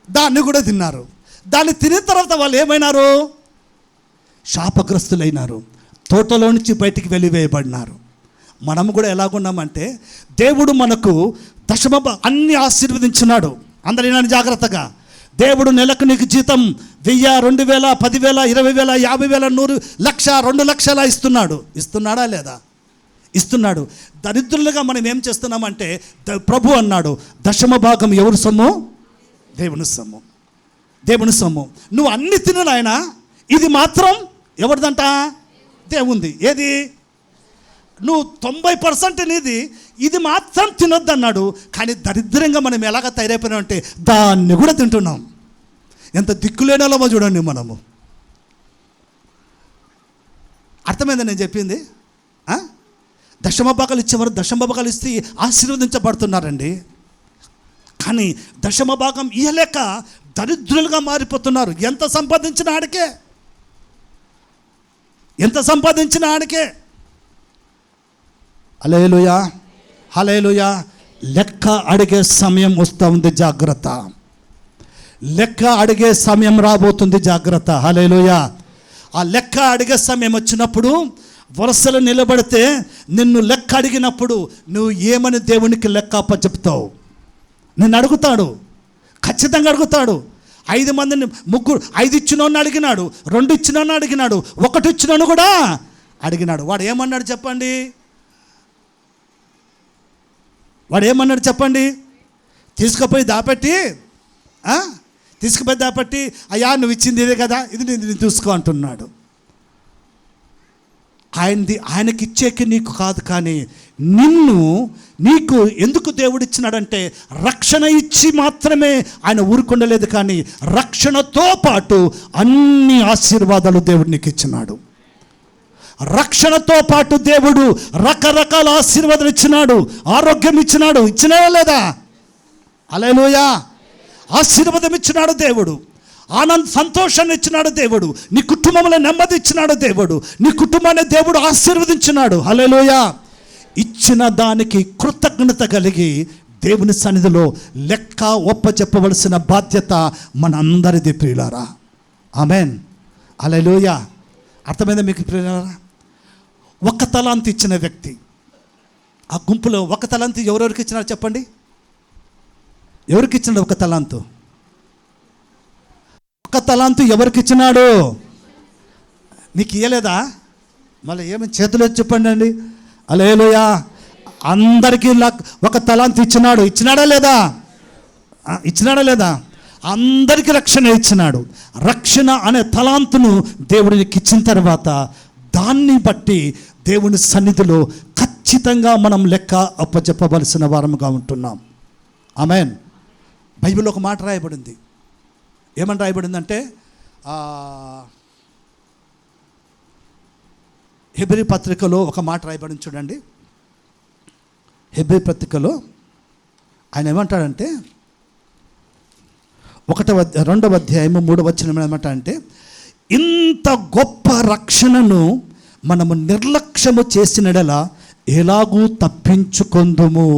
దాన్ని కూడా తిన్నారు. దాన్ని తినిన తర్వాత వాళ్ళు ఏమైనారు? శాపగ్రస్తులైనారు, తోటలో నుంచి బయటికి వెలివేయబడినారు. మనము కూడా ఎలాగున్నామంటే దేవుడు మనకు అన్ని ఆశీర్వదించినాడు. అందరినాను జాగ్రత్తగా. దేవుడు నెలకు నీకు జీతం 1000, 2000, 10,000, 20,000, 50,000, 100, 1,00,000, 2 లక్షల ఇస్తున్నాడా లేదా? ఇస్తున్నాడు. దరిద్రులుగా మనం ఏం చేస్తున్నామంటే ప్రభు అన్నాడు 10వ భాగం ఎవరి సొమ్ము? దేవుని సొమ్ము. దేవుని సొమ్ము. నువ్వు అన్ని తిను నాయన, ఇది మాత్రం ఎవరిదంట? దేవుంది. ఏది? నువ్వు 90% నీది, ఇది మాత్రం తినొద్దు అన్నాడు. కానీ దరిద్రంగా మనం ఎలాగ తయారైపోయినామంటే దాన్ని కూడా తింటున్నాం. ఎంత దిక్కులేనాలో చూడండి మనము. అర్థమైందా నేను చెప్పింది? 10వ భాగాలు ఇచ్చేవారు 10వ భాగాలు ఇస్తే ఆశీర్వదించబడుతున్నారండి. కానీ 10వ భాగం ఇయ్యలేక దరిద్రులుగా మారిపోతున్నారు. ఎంత సంపాదించిన ఆడికే. హల్లెలూయా, హల్లెలూయా. లెక్క అడిగే సమయం వస్తూ ఉంది, జాగ్రత్త. లెక్క అడిగే సమయం రాబోతుంది, జాగ్రత్త. హల్లెలూయా. ఆ లెక్క అడిగే సమయం వచ్చినప్పుడు వరుసలో నిలబడితే నిన్ను లెక్క అడిగినప్పుడు నువ్వు ఏమని దేవునికి లెక్క అప్పచెప్తావు? నిన్ను అడుగుతాడు, ఖచ్చితంగా అడుగుతాడు. 5 మందిని 5 ఇచ్చినోன்னு అడిగినాడు, 2 ఇచ్చినోன்னு అడిగినాడు, 1 ఇచ్చినోன்னு కూడా అడిగినాడు. వాడు ఏమన్నాడు చెప్పండి? తీసుకుపోయి దాపెట్టి అయ్యా నువ్వు ఇచ్చింది ఇదే కదా, ఇది నేను చూసుకో అంటున్నాడు. ఆయనకి ఇచ్చేకి నీకు కాదు, కానీ నీకు ఎందుకు దేవుడు ఇచ్చినాడంటే రక్షణ ఇచ్చి మాత్రమే ఆయన ఊరుకుండలేదు, కానీ రక్షణతో పాటు అన్ని ఆశీర్వాదాలు దేవుడు నీకు ఇచ్చినాడు. రక్షణతో పాటు దేవుడు రకరకాల ఆశీర్వాదాలు ఇచ్చినాడు, ఆరోగ్యం ఇచ్చినాడు. ఇచ్చినా లేదా? హల్లెలూయా. ఆశీర్వాదం ఇచ్చినాడు దేవుడు, సంతోషాన్ని ఇచ్చినాడు దేవుడు, నీ కుటుంబంలో నెమ్మది ఇచ్చినాడు దేవుడు, నీ కుటుంబాన్ని దేవుడు ఆశీర్వదించినాడు. హల్లెలూయా. ఇచ్చిన దానికి కృతజ్ఞత కలిగి దేవుని సన్నిధిలో లెక్క ఒప్పచెప్పవలసిన బాధ్యత మనందరిది ప్రియులారా. ఆమేన్. హల్లెలూయా. అర్థమైందా మీకు ప్రియులారా? ఒక తలాంతు ఇచ్చిన వ్యక్తి, ఆ గుంపులో ఒక తలాంతు ఎవరెవరికి ఇచ్చినారు చెప్పండి? ఎవరికి ఇచ్చినాడు ఒక తలాంతు? ఒక తలాంతు ఎవరికి ఇచ్చినాడు? నీకు ఇయ్యలేదా? మళ్ళీ ఏమి చేతులు చెప్పండి అండి. హల్లెలూయా. అందరికీ ఒక తలాంతు ఇచ్చినాడు. ఇచ్చినాడా లేదా? ఇచ్చినాడా లేదా? అందరికీ రక్షణ ఇచ్చినాడు. రక్షణ అనే తలాంతును దేవుడికి ఇచ్చిన తర్వాత దాన్ని బట్టి దేవుని సన్నిధిలో ఖచ్చితంగా మనం లెక్క అప్పచెప్పవలసిన వారముగా ఉంటున్నాం. ఆమేన్. బైబిల్లో ఒక మాట రాయబడింది. ఏమని రాయబడిందంటే, హెబ్రీ పత్రికలో ఒక మాట రాయబడింది చూడండి. హెబ్రీ పత్రికలో ఆయన ఏమంటాడంటే, 2వ అధ్యాయము 3వ వచనం ఏమంటాడంటే, ఇంత గొప్ప రక్షణను మనము నిర్లక్ష్యము చేసినడలా ఎలాగూ తప్పించుకొందుము.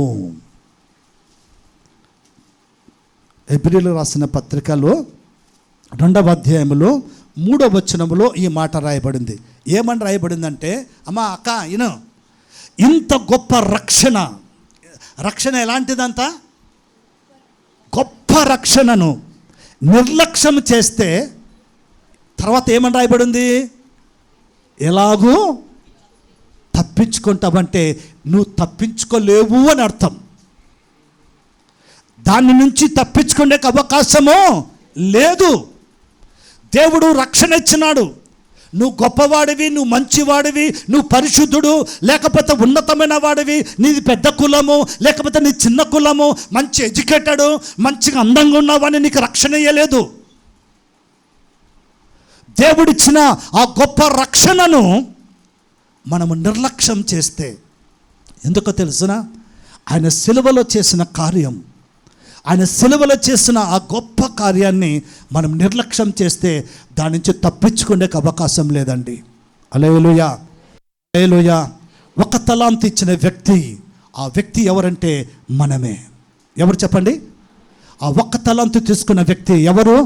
హెబ్రీలు రాసిన పత్రికలో 2వ అధ్యాయములో 3వ వచనములో ఈ మాట రాయబడింది. ఏమని రాయబడిందంటే, అమ్మా అక్క ఇను, ఇంత గొప్ప రక్షణ ఎలాంటిదంత గొప్ప రక్షణను నిర్లక్ష్యం చేస్తే తర్వాత ఏమని రాయబడింది? ఎలాగూ తప్పించుకుంటావంటే నువ్వు తప్పించుకోలేవు అని అర్థం. దాని నుంచి తప్పించుకునే అవకాశము లేదు. దేవుడు రక్షణ ఇచ్చినాడు. నువ్వు గొప్పవాడివి, నువ్వు మంచివాడివి, నువ్వు పరిశుద్ధుడు, లేకపోతే ఉన్నతమైన వాడివి, నీది పెద్ద కులము, లేకపోతే నీ చిన్న కులము, మంచి ఎడ్యుకేటెడ్, మంచిగా అందంగా ఉన్నావని నీకు రక్షణ ఇయ్యలేదు. దేవుడిచ్చిన ఆ గొప్ప రక్షణను మనము నిర్లక్ష్యం చేస్తే, ఎందుకో తెలుసున, ఆయన సిలువలో చేసిన కార్యం, ఆయన సిలువలో చేసిన ఆ గొప్ప కార్యాన్ని మనం నిర్లక్ష్యం చేస్తే దాని నుంచి తప్పించుకునే అవకాశం లేదండి. హల్లెలూయా. హల్లెలూయా. ఒక తలాంతు ఇచ్చిన వ్యక్తి, ఆ వ్యక్తి ఎవరంటే మనమే. ఎవరు చెప్పండి? ఆ ఒక్క తలాంతు తీసుకున్న వ్యక్తి ఎవరు?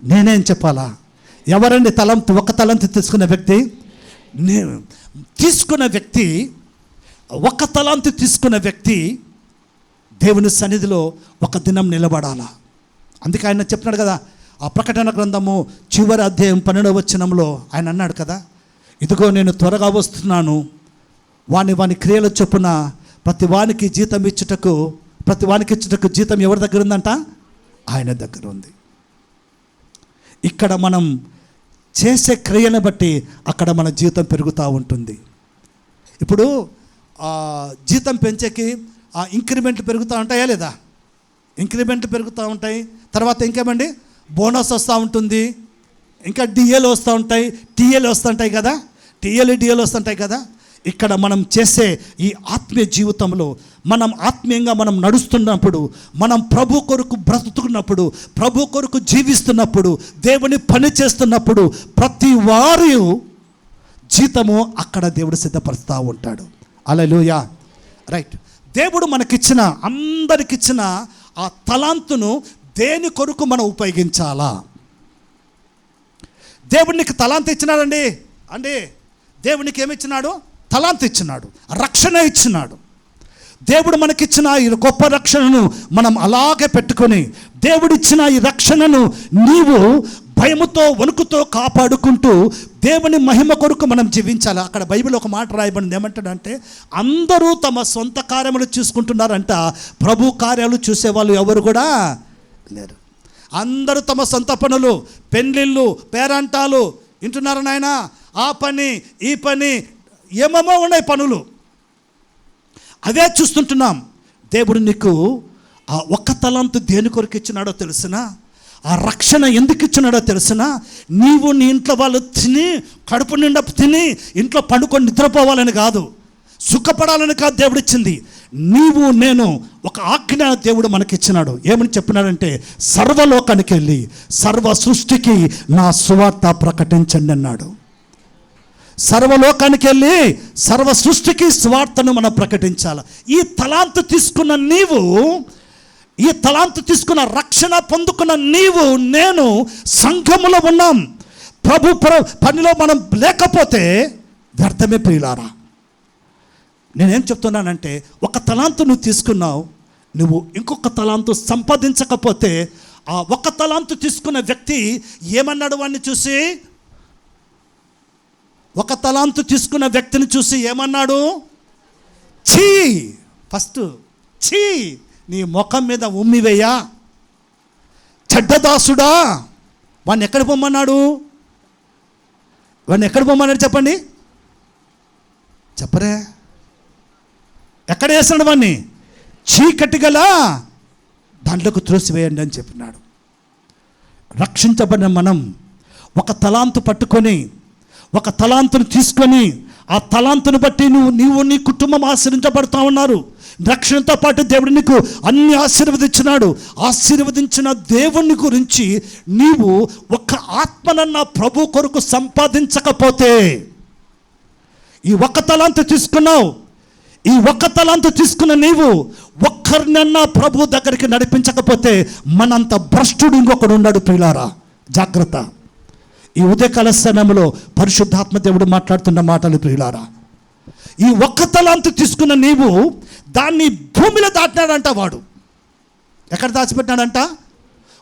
నేనేం చెప్పాలా? ఎవరండి ఒక తలాంతు తీసుకున్న వ్యక్తి? ఒక తలాంతు తీసుకున్న వ్యక్తి దేవుని సన్నిధిలో ఒక దినం నిలబడాలా. అందుకే ఆయన చెప్తున్నాడు కదా, ఆ ప్రకటన గ్రంథము చివరి అధ్యాయం 12వ వచనంలో ఆయన అన్నాడు కదా, ఇదిగో నేను త్వరగా వస్తున్నాను, వాని క్రియల చొప్పున ప్రతి వానికి ఇచ్చుటకు జీతం ఎవరి దగ్గర ఉందంట? ఆయన దగ్గర ఉంది. ఇక్కడ మనం చేసే క్రియను బట్టి అక్కడ మన జీతం పెరుగుతూ ఉంటుంది. ఇప్పుడు జీతం పెంచేకి ఇంక్రిమెంట్లు పెరుగుతూ ఉంటాయా లేదా? ఇంక్రిమెంట్లు పెరుగుతూ ఉంటాయి. తర్వాత ఇంకేమండి, బోనస్ వస్తూ ఉంటుంది, ఇంకా డిఏలు వస్తూ ఉంటాయి, టీఏలు వస్తుంటాయి కదా, డిఏలు వస్తుంటాయి కదా. ఇక్కడ మనం చేసే ఈ ఆత్మీయ జీవితంలో మనం ఆత్మీయంగా మనం నడుస్తున్నప్పుడు, మనం ప్రభు కొరకు బ్రతుకున్నప్పుడు, ప్రభు కొరకు జీవిస్తున్నప్పుడు, దేవుని పని చేస్తున్నప్పుడు ప్రతి వారి జీతము అక్కడ దేవుడు సిద్ధపరుస్తూ ఉంటాడు. హల్లెలూయా. రైట్. దేవుడు మనకిచ్చిన, అందరికిచ్చిన ఆ తలాంతును దేని కొరకు మనం ఉపయోగించాలా? దేవుడు నీకు తలాంతు ఇచ్చినాడండి దేవునికి ఏమిచ్చినాడు? తలాంతు ఇచ్చినాడు, రక్షణ ఇచ్చినాడు. దేవుడు మనకిచ్చిన ఈ గొప్ప రక్షణను మనం అలాగే పెట్టుకొని, దేవుడిచ్చిన ఈ రక్షణను నీవు భయముతో వణుకుతో కాపాడుకుంటూ దేవుని మహిమ కొరకు మనం జీవించాలి. అక్కడ బైబిల్ ఒక మాట రాయబడింది. ఏమంటాడంటే, అందరూ తమ సొంత కార్యములు చూసుకుంటున్నారంట, ప్రభు కార్యాలు చూసేవాళ్ళు ఎవరు కూడా లేరు. అందరూ తమ సొంత పనులు, పెళ్ళిళ్ళు, పేరంటాలు, వింటున్నారు నాయన, ఆ పని ఈ పని, ఏమేమో ఉన్నాయి పనులు, అవే చూస్తుంటున్నాం. దేవుడు నీకు ఆ ఒక్క తలాంతు దేని కొరకు ఇచ్చినాడో తెలుసునా? ఆ రక్షణ ఎందుకు ఇచ్చినాడో తెలుసునా? నీవు నీ ఇంట్లో వాళ్ళు తిని, కడుపు నిండా తిని ఇంట్లో పండుకొని నిద్రపోవాలని కాదు. సుఖపడాలని కాదు దేవుడిచ్చింది. నీవు నేను ఒక ఆజ్ఞ దేవుడు మనకిచ్చినాడు. ఏమని చెప్పినాడంటే, సర్వలోకానికి వెళ్ళి సర్వ సృష్టికి నా సువార్త ప్రకటించండి అన్నాడు. సర్వలోకానికి వెళ్ళి సర్వ సృష్టికి సువార్తను మనం ప్రకటించాలి. ఈ తలాంతు తీసుకున్న నీవు, ఈ తలాంతు తీసుకున్న రక్షణ పొందుకున్న నీవు నేను సంఘములో ఉన్నాం. ప్రభు పనిలో మనం లేకపోతే వ్యర్థమే ప్రియులారా. నేనేం చెప్తున్నానంటే, ఒక తలాంతు నువ్వు తీసుకున్నావు, నువ్వు ఇంకొక తలాంతు సంపాదించకపోతే ఆ ఒక తలాంతు తీసుకున్న వ్యక్తి ఏమన్నాడు? వాడిని చూసి, ఒక తలాంతు తీసుకున్న వ్యక్తిని చూసి ఏమన్నాడు? ఛీ, ఫస్ట్ ఛీ, నీ ముఖం మీద ఉమ్మివేయా, చెడ్డదాసుడా. వాడిని ఎక్కడ పొమ్మన్నాడు? వాడిని ఎక్కడ పొమ్మన్నాడు చెప్పండి, చెప్పరే? ఎక్కడ వేసాడు వాడిని? చీకటి గల దాంట్లోకి త్రోసివేయండి అని చెప్పినాడు. రక్షించబడిన మనం ఒక తలాంతు పట్టుకొని, ఒక తలాంతును తీసుకొని, ఆ తలాంతును బట్టి నీవు నీ కుటుంబం ఆశీర్వించబడుతూ ఉన్నారు. రక్షణతో పాటు దేవుడు నీకు అన్ని ఆశీర్వదించినాడు. ఆశీర్వదించిన దేవుని గురించి నీవు ఒక ఆత్మనన్న ప్రభు కొరకు సంపాదించకపోతే, ఈ ఒక్క తలాంతు తీసుకున్నావు, ఈ ఒక్క తలాంతు తీసుకున్న నీవు ఒక్కరినన్నా ప్రభు దగ్గరికి నడిపించకపోతే మనంత భ్రష్టుడు ఇంకొకడు ఉన్నాడు ప్రియులారా. జాగ్రత్త. ఈ ఉదయకాల సమయంలో పరిశుద్ధాత్మ దేవుడు మాట్లాడుతున్న మాటలు ప్రియులారా. ఈ ఒక్క తలాంతు తీసుకున్న నీవు దాన్ని భూమిలో దాటినాడంట. వాడు ఎక్కడ దాచిపెట్టినాడంట?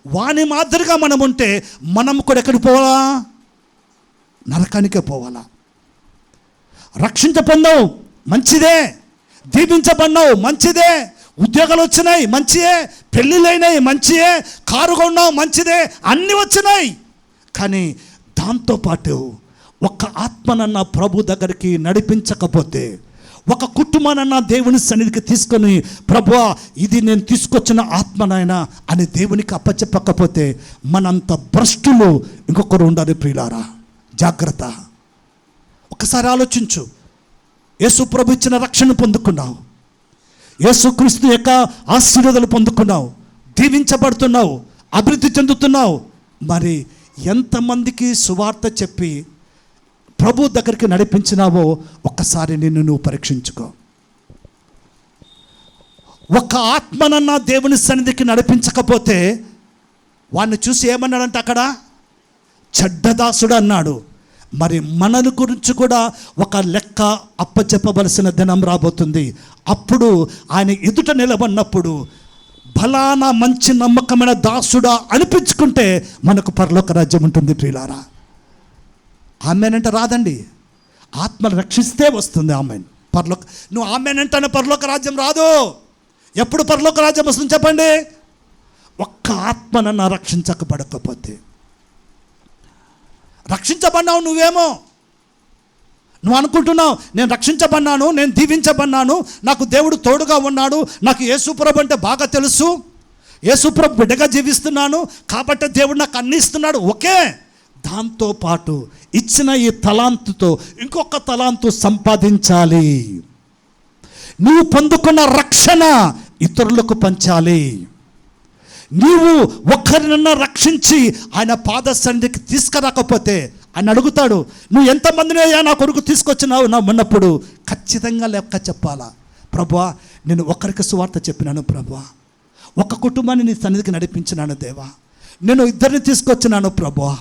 వాని మాదిరిగా మనం ఉంటే మనం కూడా ఎక్కడికి పోవాలా? నరకానికే పోవాలా. రక్షించ పొందావు మంచిదే, దీవించబడినావు మంచిదే, ఉద్యోగాలు వచ్చినాయి మంచిదే, పెళ్ళిళ్ళైనాయి మంచిదే, కారు కొన్నావు మంచిదే, అన్నీ వచ్చినాయి. కానీ దాంతోపాటు ఒక ఆత్మనన్న ప్రభు దగ్గరికి నడిపించకపోతే, ఒక కుటుంబానన్న దేవుని సన్నిధికి తీసుకొని, ప్రభువా ఇది నేను తీసుకొచ్చిన ఆత్మనైనా అని దేవునికి అప్పచెప్పకపోతే మనంత భ్రష్టులు ఇంకొకరు ఉండాలి ప్రియులారా. జాగ్రత్త. ఒకసారి ఆలోచించు. యేసు ప్రభు ఇచ్చిన రక్షణ పొందుకున్నావు, యేసుక్రీస్తు యొక్క ఆశీర్వాదాలు పొందుకున్నావు, దీవించబడుతున్నావు, అభివృద్ధి చెందుతున్నావు. మరి ఎంతమందికి సువార్త చెప్పి ప్రభు దగ్గరికి నడిపించినావో ఒక్కసారి నిన్ను నువ్వు పరీక్షించుకో. ఒక ఆత్మనన్నా దేవుని సన్నిధికి నడిపించకపోతే వాడిని చూసి ఏమన్నాడంటే అక్కడ చెడ్డదాసుడు అన్నాడు. మరి మనల గురించి కూడా ఒక లెక్క అప్పచెప్పవలసిన దినం రాబోతుంది. అప్పుడు ఆయన ఎదుట నిలబడినప్పుడు బలానా మంచి నమ్మకమైన దాసుడా అనిపించుకుంటే మనకు పరలోక రాజ్యం ఉంటుంది ప్రియులారా. ఆమెనంటే రాదండి, ఆత్మను రక్షిస్తే వస్తుంది ఆమెన్. పరలోక నువ్వు ఆమెనంటే పరలోక రాజ్యం రాదు. ఎప్పుడు పరలోక రాజ్యం వస్తుంది చెప్పండి? ఒక్క ఆత్మనన్నా రక్షించకపోతే. రక్షించబడినావు నువ్వేమో, నువ్వు అనుకుంటున్నావు నేను రక్షించబడినాను, నేను దీవించబడినాను, నాకు దేవుడు తోడుగా ఉన్నాడు, నాకు యేసుప్రభు అంటే బాగా తెలుసు, యేసుప్రభు బిడ్డగా జీవిస్తున్నాను కాబట్టి దేవుడు నాకు అన్ని ఇస్తున్నాడు. ఓకే, దాంతోపాటు ఇచ్చిన ఈ తలాంతుతో ఇంకొక తలాంతు సంపాదించాలి. నువ్వు పొందుకున్న రక్షణ ఇతరులకు పంచాలి. నీవు ఒక్కరినన్నా రక్షించి ఆయన పాద సన్నిధికి తీసుకురాకపోతే ఆయన అడుగుతాడు, నువ్వు ఎంతమందిని నా కొరకు తీసుకొచ్చినావు నా ఉన్నప్పుడు ఖచ్చితంగా లెక్క చెప్పాలా. ప్రభువా నేను ఒకరికి సువార్త చెప్పినాను ప్రభువా, ఒక కుటుంబాన్ని నీ సన్నిధికి నడిపించినాను దేవా, నేను 2 తీసుకొచ్చినాను ప్రభువా,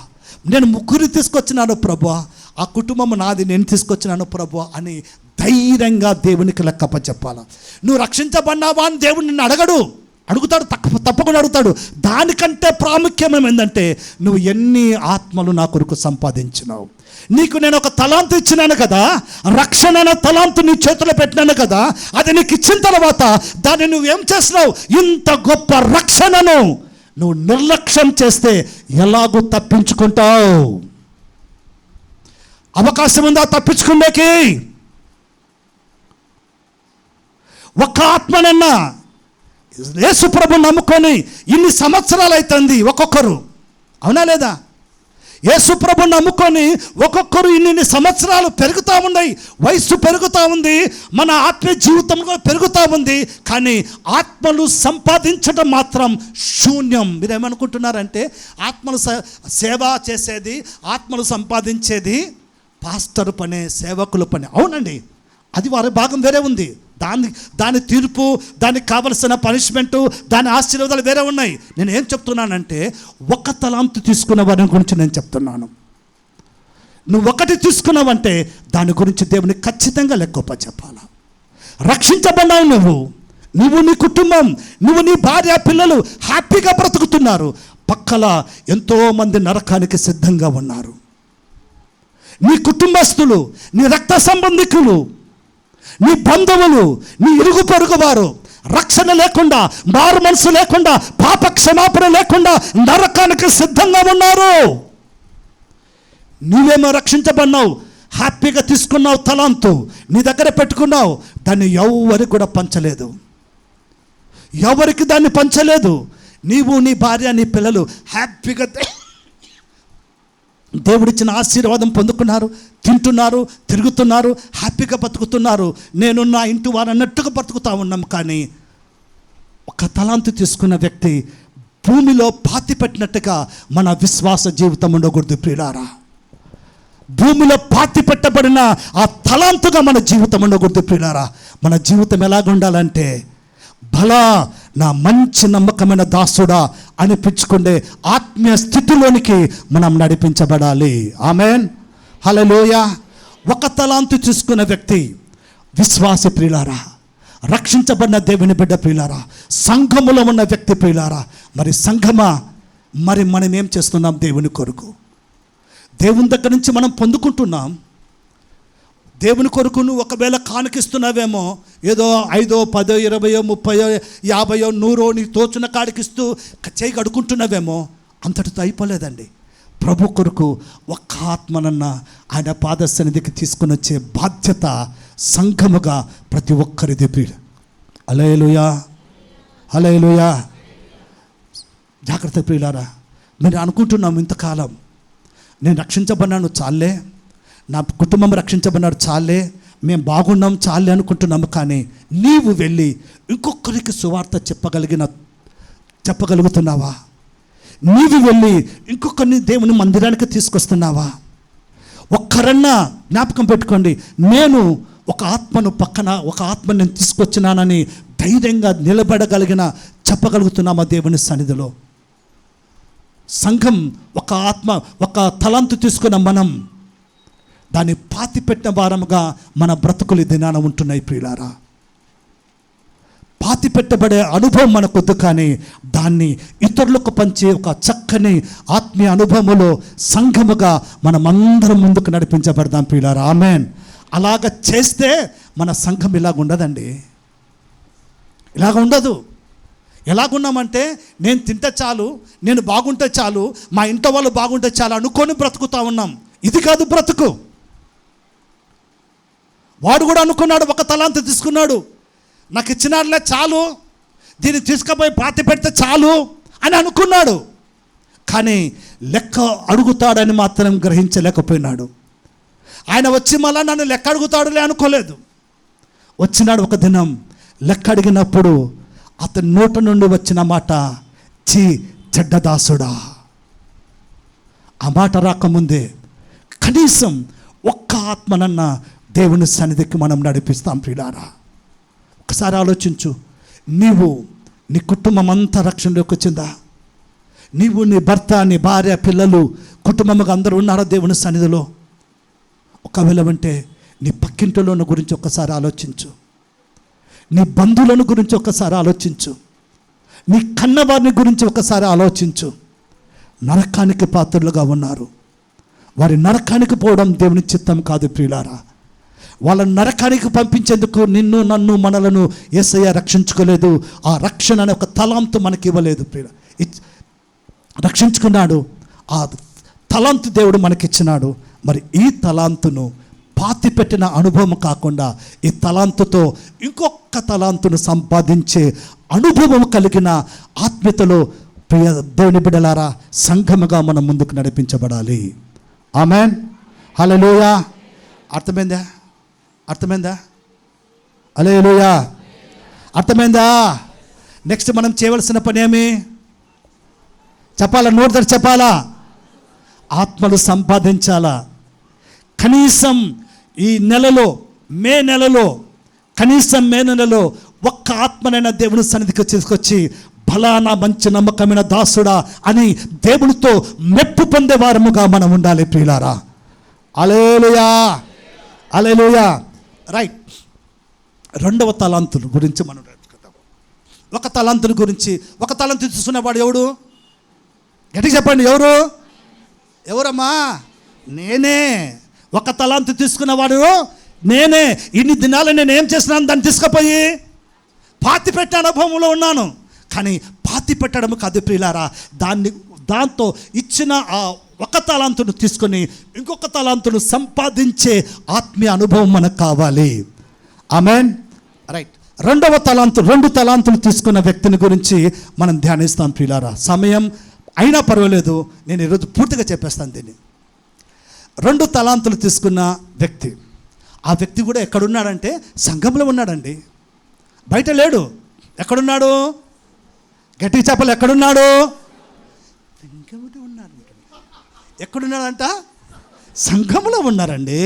నేను 3 తీసుకొచ్చినాను ప్రభువా, ఆ కుటుంబం నాది, నేను తీసుకొచ్చినాను ప్రభువా అని ధైర్యంగా దేవునికి లెక్కప్ప చెప్పాలా. నువ్వు రక్షించబడినావా అని దేవుడు నిన్ను అడుగుతాడు, తప్పకుండా అడుగుతాడు. దానికంటే ప్రాముఖ్యం ఏంటంటే నువ్వు ఎన్ని ఆత్మలు నా కొరకు సంపాదించినావు. నీకు నేను ఒక తలాంతు ఇచ్చినాను కదా, రక్షణ అనే తలాంతు నీ చేతిలో పెట్టినాను కదా, అది నీకు ఇచ్చిన తర్వాత దాన్ని నువ్వేం చేస్తున్నావు? ఇంత గొప్ప రక్షణను నువ్వు నిర్లక్ష్యం చేస్తే ఎలాగూ తప్పించుకుంటావు? అవకాశం ఉందా తప్పించుకునేకి? ఒక్క ఆత్మనన్నా యేసుప్రభు నమ్ముకొని ఇన్ని సంవత్సరాలు అవుతుంది ఒక్కొక్కరు, అవునా లేదా? యేసు ప్రభుని నమ్ముకొని ఒక్కొక్కరు ఇన్ని సంవత్సరాలు పెరుగుతూ ఉన్నాయి, వయస్సు పెరుగుతూ ఉంది, మన ఆత్మీయ జీవితంలో పెరుగుతూ ఉంది. కానీ ఆత్మలు సంపాదించడం మాత్రం శూన్యం. మీరేమనుకుంటున్నారంటే ఆత్మలు సేవ చేసేది, ఆత్మలు సంపాదించేది పాస్టర్ పనే, సేవకుల పని. అవునండి, అది వారి భాగం వేరే ఉంది. దాని తీర్పు, దానికి కావలసిన పనిష్మెంటు, దాని ఆశీర్వాదాలు వేరే ఉన్నాయి. నేను ఏం చెప్తున్నానంటే ఒక తలాంతు తీసుకున్న వారి గురించి నేను చెప్తున్నాను. నువ్వు ఒకటి తీసుకున్నావంటే దాని గురించి దేవుని ఖచ్చితంగా లెక్కప్ప చెప్పాలా. రక్షించబడ్డావు నువ్వు నీ కుటుంబం, నువ్వు నీ భార్య, పిల్లలు హ్యాపీగా బ్రతుకుతున్నారు. పక్కల ఎంతోమంది నరకానికి సిద్ధంగా ఉన్నారు. నీ కుటుంబస్తులు, నీ రక్త సంబంధికులు, నీ బంధువులు, నీ ఇరుగు పొరుగు వారు రక్షణ లేకుండా, మారు మనసు లేకుండా, పాప క్షమాపణ లేకుండా నరకానికి సిద్ధంగా ఉన్నారు. నీవేమో రక్షించబడినావు, హ్యాపీగా తీసుకున్నావు, తలాంతు నీ దగ్గర పెట్టుకున్నావు, దాన్ని ఎవరికి కూడా పంచలేదు, ఎవరికి దాన్ని పంచలేదు. నీవు, నీ భార్య, నీ పిల్లలు హ్యాపీగా దేవుడిచ్చిన ఆశీర్వాదం పొందుకున్నారు, తింటున్నారు, తిరుగుతున్నారు, హ్యాపీగా బతుకుతున్నారు. నేను నా ఇంటి వారు అన్నట్టుగా బతుకుతూ ఉన్నాం. కానీ ఒక తలాంతు తీసుకున్న వ్యక్తి భూమిలో పాతి పెట్టినట్టుగా మన విశ్వాస జీవితం ఉండకూడదు ప్రియులారా. భూమిలో పాతి పెట్టబడిన ఆ తలాంతుగా మన జీవితం ఉండకూడదు ప్రియులారా. మన జీవితం ఎలాగ ఉండాలంటే, భలా నా మంచి నమ్మకమైన దాసుడా అనిపించుకునే ఆత్మీయ స్థితిలోనికి మనం నడిపించబడాలి. ఆమేన్, హల్లెలూయా. ఒక తలాంతు తీసుకున్న వ్యక్తి విశ్వాస ప్రియులారా, రక్షించబడిన దేవుని బిడ్డ ప్రియులారా, సంఘములో ఉన్న వ్యక్తి ప్రియులారా. మరి సంఘమా, మరి మనం ఏం చేస్తున్నాం దేవుని కొరకు? దేవుని దగ్గర నుంచి మనం పొందుకుంటున్నాం. దేవుని కొరకు నువ్వు ఒకవేళ కానుకిస్తున్నావేమో, ఏదో 5, 10, 20, 30, 50, 100 నీ తోచిన కాడికిస్తూ చేయి కడుకుంటున్నావేమో, అంతటితో అయిపోలేదండి. ప్రభు కొరకు ఒక్క ఆత్మనన్నా ఆయన పాద సన్నిధికి తీసుకుని వచ్చే బాధ్యత సంఘముగా ప్రతి ఒక్కరిది. హల్లెలూయా, హల్లెలూయా. జాగ్రత్త ప్రియులారా. మీరు అనుకుంటున్నాం ఇంతకాలం నేను రక్షించబడినాను చాలే, నా కుటుంబం రక్షించబడినాడు చాలే, మేము బాగున్నాం చాలే అనుకుంటున్నాము. కానీ నీవు వెళ్ళి ఇంకొకరికి సువార్త చెప్పగలుగుతున్నావా? నీవు వెళ్ళి ఇంకొకరిని దేవుని మందిరానికి తీసుకొస్తున్నావా? ఒక్కరన్నా జ్ఞాపకం పెట్టుకోండి, నేను ఒక ఆత్మను పక్కన ఒక ఆత్మను నేను తీసుకొచ్చినానని ధైర్యంగా నిలబడగలిగిన చెప్పగలుగుతున్నామా దేవుని సన్నిధిలో? సంఘం ఒక ఆత్మ, ఒక తలాంతు తీసుకున్న మనం దాన్ని పాతి పెట్టిన వారముగా మన బ్రతుకులు దినాన ఉంటున్నాయి ప్రియులారా. పాతి పెట్టబడే అనుభవం మనకొద్దు, కానీ దాన్ని ఇతరులకు పంచే ఒక చక్కని ఆత్మీయ అనుభవములో సంఘముగా మనమందరం ముందుకు నడిపించబడదాం ప్రియులారా. ఆమేన్. అలాగ చేస్తే మన సంఘం ఇలాగ ఉండదండి, ఇలాగ ఉండదు. ఎలాగున్నామంటే నేను తింటే చాలు, నేను బాగుంటే చాలు, మా ఇంట్లో వాళ్ళు బాగుంటే చాలు అనుకొని బ్రతుకుతూ ఉన్నాం. ఇది కాదు బ్రతుకు. వాడు కూడా అనుకున్నాడు, ఒక తలాంతు తీసుకున్నాడు, నాకు ఇచ్చినాడులే చాలు, దీన్ని తీసుకుపోయి పాతి పెడితే చాలు అని అనుకున్నాడు. కానీ లెక్క అడుగుతాడని మాత్రం గ్రహించలేకపోయినాడు. ఆయన వచ్చి మళ్ళా నన్ను లెక్క అడుగుతాడులే అనుకోలేదు. వచ్చినాడు ఒక దినం, లెక్క అడిగినప్పుడు అతని నోట నుండి వచ్చిన మాట, చీ చెడ్డదాసుడా. ఆ మాట రాకముందే కనీసం ఒక్క ఆత్మనన్నా దేవుని సన్నిధికి మనం నడిపిస్తాం ప్రియులారా. ఒకసారి ఆలోచించు, నీవు నీ కుటుంబం అంతా రక్షణలోకి వచ్చిందా? నీవు, నీ భర్త, నీ భార్య, పిల్లలు, కుటుంబముగా అందరూ ఉన్నారా దేవుని సన్నిధిలో? ఒకవేళ అంటే నీ పక్కింటిలోని గురించి ఒకసారి ఆలోచించు, నీ బంధువులను గురించి ఒకసారి ఆలోచించు, నీ కన్నవారిని గురించి ఒకసారి ఆలోచించు. నరకానికి పాత్రలుగా ఉన్నారు. వారి నరకానికి పోవడం దేవుని చిత్తం కాదు ప్రియులారా. వాళ్ళ నరకానికి పంపించేందుకు నిన్ను, నన్ను, మనలను యేసయ్య రక్షించుకోలేదు. ఆ రక్షణ అనే ఒక తలాంతు మనకి ఇవ్వలేదు ప్రియుల. రక్షించుకున్నాడు, ఆ తలాంతు దేవుడు మనకిచ్చినాడు. మరి ఈ తలాంతును పాతి పెట్టిన అనుభవం కాకుండా ఈ తలాంతుతో ఇంకొక తలాంతును సంపాదించే అనుభవం కలిగిన ఆత్మీయతలో ప్రియ దేవుని బిడ్డలారా, సంఘముగా మనం ముందుకు నడిపించబడాలి. ఆమేన్, హల్లెలూయా. అర్థమైందా? హల్లెలూయా. అర్థమైందా? నెక్స్ట్ మనం చేయవలసిన పని ఏమి చెప్పాలా? నోటితో చెప్పాలా? ఆత్మలు సంపాదించాలా. కనీసం ఈ నెలలో, మే నెలలో ఒక్క ఆత్మనైనా దేవుని సన్నిధికి తీసుకొచ్చి ఫలానా మంచి నమ్మకమైన దాసుడా అని దేవునితో మెప్పు పొందే వారముగా మనం ఉండాలి ప్రియులారా. హల్లెలూయా, హల్లెలూయా. రైట్, రెండవ తలాంతుల గురించి మనం నేర్చుకుందాం. ఒక తలాంతుల గురించి, ఒక తలాంతు తీసుకున్నవాడు ఎవడు? గట్టిగా చెప్పండి, ఎవరమ్మా? నేనే. ఒక తలాంతు తీసుకున్నవాడు నేనే. ఇన్ని దినాలు నేను ఏం చేసినాను? దాన్ని తీసుకుపోయి పాతి పెట్టే అనుభవంలో ఉన్నాను. కానీ పాతి పెట్టడం కాదు ప్రియులారా, దాంతో ఇచ్చిన ఆ ఒక తలాంతును తీసుకొని ఇంకొక తలాంతును సంపాదించే ఆత్మీయ అనుభవం మనకు కావాలి. ఆమేన్. రైట్, రెండు తలాంతులు తీసుకున్న వ్యక్తిని గురించి మనం ధ్యానిస్తాం ప్రియులారా. సమయం అయినా పర్వాలేదు, నేను ఈరోజు పూర్తిగా చెప్పేస్తాను దీన్ని. 2 తలాంతులు తీసుకున్న వ్యక్తి, ఆ వ్యక్తి కూడా ఎక్కడున్నాడంటే సంఘంలో ఉన్నాడండి, బయట లేడు. ఎక్కడున్నాడు? గట్టిగా చెప్పాలి, ఎక్కడున్నాడు? ఎక్కడున్నాడంట? సంఘంలో ఉన్నారండి.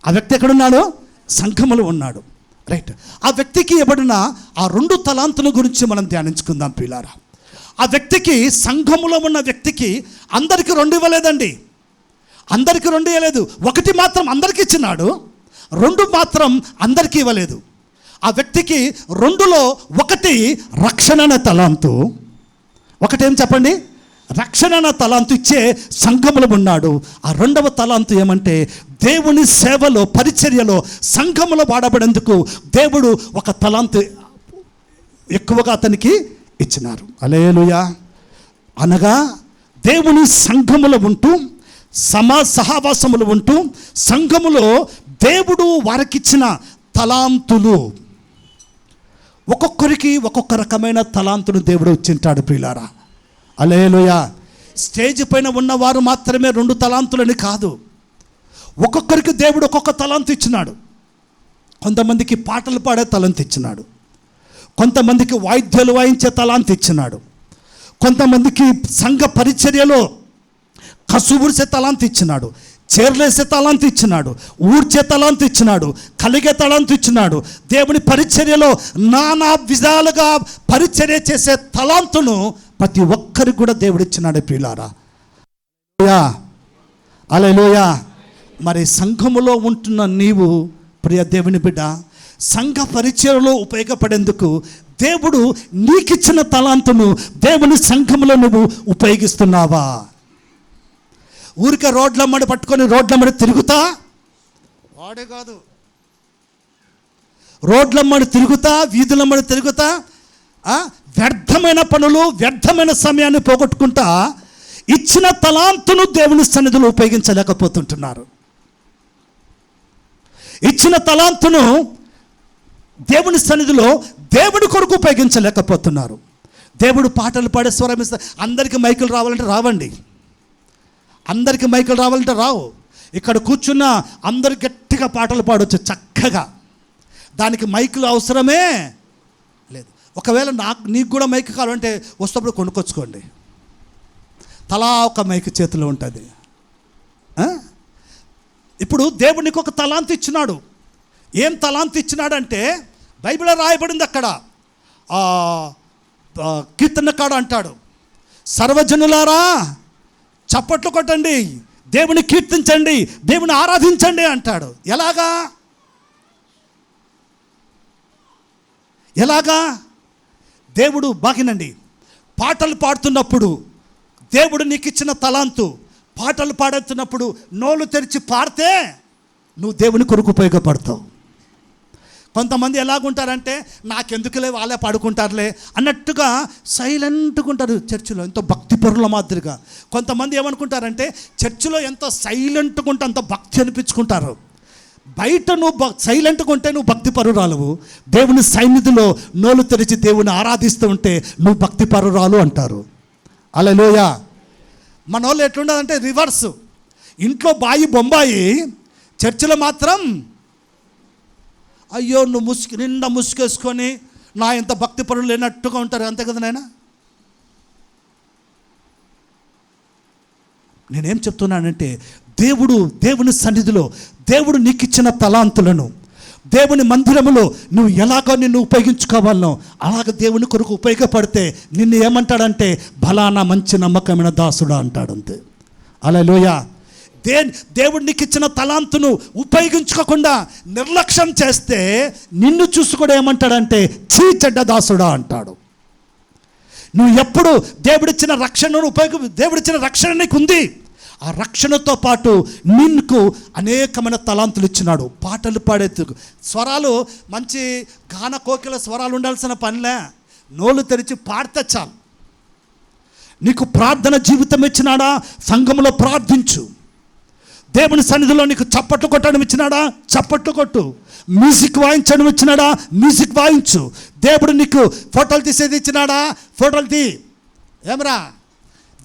ఆ వ్యక్తి ఎక్కడున్నాడు? సంఘంలో ఉన్నాడు. రైట్, ఆ వ్యక్తికి ఇవ్వబడిన ఆ 2 తలాంతుల గురించి మనం ధ్యానించుకుందాం ప్రియులారా. ఆ వ్యక్తికి, సంఘములో ఉన్న వ్యక్తికి అందరికీ 2 ఇవ్వలేదండి. అందరికీ 2 ఇవ్వలేదు. 1 మాత్రం అందరికీ ఇచ్చినాడు, 2 మాత్రం అందరికీ ఇవ్వలేదు. ఆ వ్యక్తికి 2లో 1 రక్షణ అనే తలాంతు, ఒకటేం చెప్పండి, రక్షణ అనే తలాంతు ఇచ్చే సంఘములో ఉన్నాడు. ఆ 2వ తలాంతు ఏమంటే దేవుని సేవలో, పరిచర్యలో, సంఘములో వాడబడేందుకు దేవుడు ఒక తలాంతు ఎక్కువగా అతనికి ఇచ్చినారు. హల్లెలూయా. అనగా దేవుని సంఘములో ఉంటూ, సహవాసములు ఉంటూ, సంఘములో దేవుడు వారికిచ్చిన తలాంతులు, ఒక్కొక్కరికి ఒక్కొక్క రకమైన తలాంతును దేవుడు ఇచ్చింటాడు ప్రియులారా. హల్లెలూయా. స్టేజ్ పైన ఉన్నవారు మాత్రమే 2 తలాంతులని కాదు, ఒక్కొక్కరికి దేవుడు ఒక్కొక్క తలాంతు ఇచ్చినాడు. కొంతమందికి పాటలు పాడే తలాంతు ఇచ్చినాడు, కొంతమందికి వాయిద్యాలు వాయించే తలాంతు ఇచ్చినాడు, కొంతమందికి సంఘ పరిచర్యలో కసుబుడిసే తలాంతు ఇచ్చినాడు, చేర్లేసే తలాంతు ఇచ్చినాడు, ఊడ్చే తలాంతు ఇచ్చినాడు, కలిగే తలాంతు ఇచ్చినాడు. దేవుని పరిచర్యలో నానా విధాలుగా పరిచర్య చేసే తలాంతును ప్రతి ఒక్కరికి కూడా దేవుడు ఇచ్చినాడు ప్రియులారా. హల్లెలూయా. మరి సంఘములో ఉంటున్న నీవు ప్రియ దేవుని బిడ్డ, సంఘ పరిచర్యలో ఉపయోగపడేందుకు దేవుడు నీకిచ్చిన తలాంతును దేవుని సంఘములో నువ్వు ఉపయోగిస్తున్నావా? ఊరికే రోడ్లమ్మడి పట్టుకొని రోడ్లమ్మడి తిరుగుతా వాడే కాదు, రోడ్లమ్మడి తిరుగుతా, వీధులమ్మడి తిరుగుతా, వ్యర్థమైన పనులు, వ్యర్థమైన సమయాన్ని పోగొట్టుకుంటా ఇచ్చిన తలాంతును దేవుని సన్నిధిలో ఉపయోగించలేకపోతుంటున్నారు. ఇచ్చిన తలాంతును దేవుని సన్నిధిలో దేవుడి కొరకు ఉపయోగించలేకపోతున్నారు. దేవుడు పాటలు పాడే స్వరం ఇస్తే అందరికీ మైకులు రావాలంటే రావండి, అందరికీ మైకులు రావాలంటే రావు. ఇక్కడ కూర్చున్న అందరు గట్టిగా పాటలు పాడవచ్చు చక్కగా, దానికి మైకులు అవసరమే లేదు. ఒకవేళ నీకు కూడా మైక్ కావాలంటే వస్తప్పుడు కొనుక్కొచ్చుకోండి, తలా ఒక మైక్ చేతిలో ఉంటుంది. ఇప్పుడు దేవునికి ఒక తలాంతు ఇచ్చినాడు. ఏం తలాంతు ఇచ్చినాడంటే బైబిల్లో రాయబడింది, అక్కడ కీర్తనకాడు అంటాడు, సర్వజనులారా చప్పట్లు కొట్టండి, దేవుని కీర్తించండి, దేవుని ఆరాధించండి అంటాడు. ఎలాగా? దేవుడు బాగినండి, పాటలు పాడుతున్నప్పుడు దేవుడు నీకు ఇచ్చిన తలాంతు, పాటలు పాడుతున్నప్పుడు నోలు తెరిచి పాడితే నువ్వు దేవుని కొరకు ఉపయోగపడతావు. కొంతమంది ఎలాగుంటారంటే నాకెందుకులే వాళ్ళే పాడుకుంటారులే అన్నట్టుగా సైలెంట్గా ఉంటారు చర్చిలో, ఎంతో భక్తి పరుల మాదిరిగా. కొంతమంది ఏమనుకుంటారంటే చర్చిలో ఎంత సైలెంట్గా ఉంటే అంత భక్తి అనిపించుకుంటారు. బయట నువ్వు సైలెంట్గా ఉంటే నువ్వు భక్తి పరురాలువు, దేవుని సన్నిధిలో నోలు తెరిచి దేవుని ఆరాధిస్తూ ఉంటే నువ్వు భక్తి పరురాలు అంటారు. హల్లెలూయా. మన వాళ్ళు ఎట్లుండదంటే రివర్స్. ఇంట్లో బాయి బొంబాయి, చర్చిలో మాత్రం అయ్యో నువ్వు నిండా ముసుకేసుకొని నా ఇంత భక్తి పరులు లేనట్టుగా ఉంటారు. అంతే కదా నాయన. నేనేం చెప్తున్నానంటే దేవుని సన్నిధిలో దేవుడు నీకు ఇచ్చిన తలాంతులను దేవుని మందిరములో నువ్వు ఎలాగో నిన్ను ఉపయోగించుకోవాలనో అలాగ దేవుని కొరకు ఉపయోగపడితే నిన్ను ఏమంటాడంటే బలానా మంచి నమ్మకమైన దాసుడా అంటాడు. అంతే. హల్లెలూయా. దేవుడు నీకు ఇచ్చిన తలాంతును ఉపయోగించుకోకుండా నిర్లక్ష్యం చేస్తే నిన్ను చూసి కూడా ఏమంటాడంటే చీ చెడ్డ దాసుడా అంటాడు. నువ్వు ఎప్పుడు దేవుడిచ్చిన రక్షణను దేవుడిచ్చిన రక్షణ నీకు ఉంది. ఆ రక్షణతో పాటు నిన్ను అనేకమైన తలాంతులు ఇచ్చినాడు. పాటలు పాడేందుకు స్వరాలు, మంచి గాన కోకిల స్వరాలు ఉండాల్సిన పనిలే, నోలు తెరిచి పాడితే చాలు. నీకు ప్రార్థన జీవితం ఇచ్చినాడా, సంఘంలో ప్రార్థించు. దేవుని సన్నిధిలో నీకు చప్పట్లు కొట్టడం ఇచ్చినాడా, చప్పట్లు కొట్టు. మ్యూజిక్ వాయించడం ఇచ్చినాడా, మ్యూజిక్ వాయించు. దేవుడు నీకు ఫోటోలు తీసేది ఇచ్చినాడా, ఫోటోలు తీ. ఏమరా,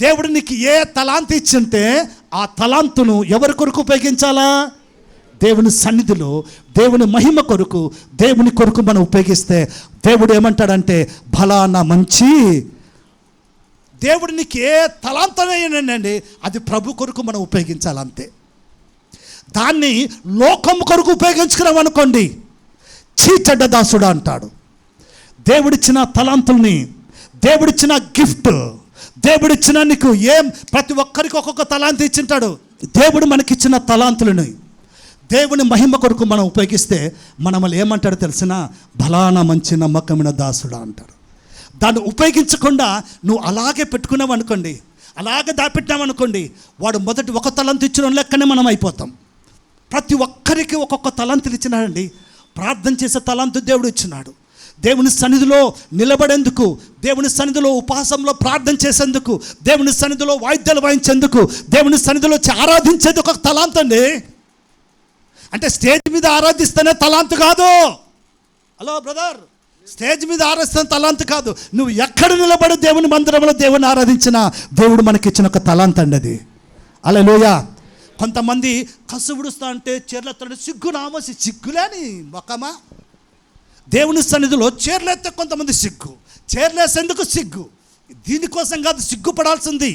దేవుడు నీకు ఏ తలాంతు ఇచ్చింటే ఆ తలాంతును ఎవరి కొరకు ఉపయోగించాలా? దేవుని సన్నిధిలో దేవుని మహిమ కొరకు, దేవుని కొరకు మనం ఉపయోగిస్తే దేవుడు ఏమంటాడంటే బలానా మంచి. దేవుడు నీకు ఏ తలాంతనైనండి అది ప్రభు కొరకు మనం ఉపయోగించాలి. అంతే. దాన్ని లోకం కొరకు ఉపయోగించుకున్నాం అనుకోండి చీ చెడ్డ దాసుడు అంటాడు. దేవుడిచ్చిన తలాంతుల్ని, దేవుడిచ్చిన గిఫ్ట్, దేవుడిచ్చిన నీకు ప్రతి ఒక్కరికి ఒక్కొక్క తలాంతు ఇచ్చింటాడు. దేవుడు మనకిచ్చిన తలాంతులను దేవుని మహిమ కొరకు మనం ఉపయోగిస్తే మనల్ని ఏమంటాడు తెలిసిన బలానా మంచి నమ్మకమైన దాసుడా అంటాడు. దాన్ని ఉపయోగించకుండా నువ్వు అలాగే పెట్టుకున్నావు అనుకోండి, అలాగే దాపెట్టామనుకోండి, వాడు మొదటి ఒక తలాంతు ఇచ్చిన లెక్కనే మనం అయిపోతాం. ప్రతి ఒక్కరికి ఒక్కొక్క తలాంతులు ఇచ్చినాడండి. ప్రార్థన చేసే తలాంతు దేవుడు ఇచ్చినాడు. దేవుని సన్నిధిలో నిలబడేందుకు, దేవుని సన్నిధిలో ఉపవాసంలో ప్రార్థన చేసేందుకు, దేవుని సన్నిధిలో వాయిద్యాలు వాయించేందుకు, దేవుని సన్నిధిలో ఆరాధించేందుకు ఒక తలాంతు అండి. అంటే స్టేజ్ మీద ఆరాధిస్తేనే తలాంతు కాదు. హలో బ్రదర్, స్టేజ్ మీద ఆరాధిస్తున్న తలాంతు కాదు. నువ్వు ఎక్కడ నిలబడి దేవుని మందిరంలో దేవుని ఆరాధించినా దేవుడు మనకిచ్చిన ఒక తలాంతు అండి అది. హల్లెలూయా. కొంతమంది కసువుడుస్తా అంటే చీరలెత్తాడు, సిగ్గునామసి, సిగ్గులేని మొక్కమా. దేవుని సన్నిధిలో చీరలెత్తే కొంతమంది సిగ్గు, చీరలేసేందుకు సిగ్గు. దీనికోసం కాదు సిగ్గుపడాల్సింది,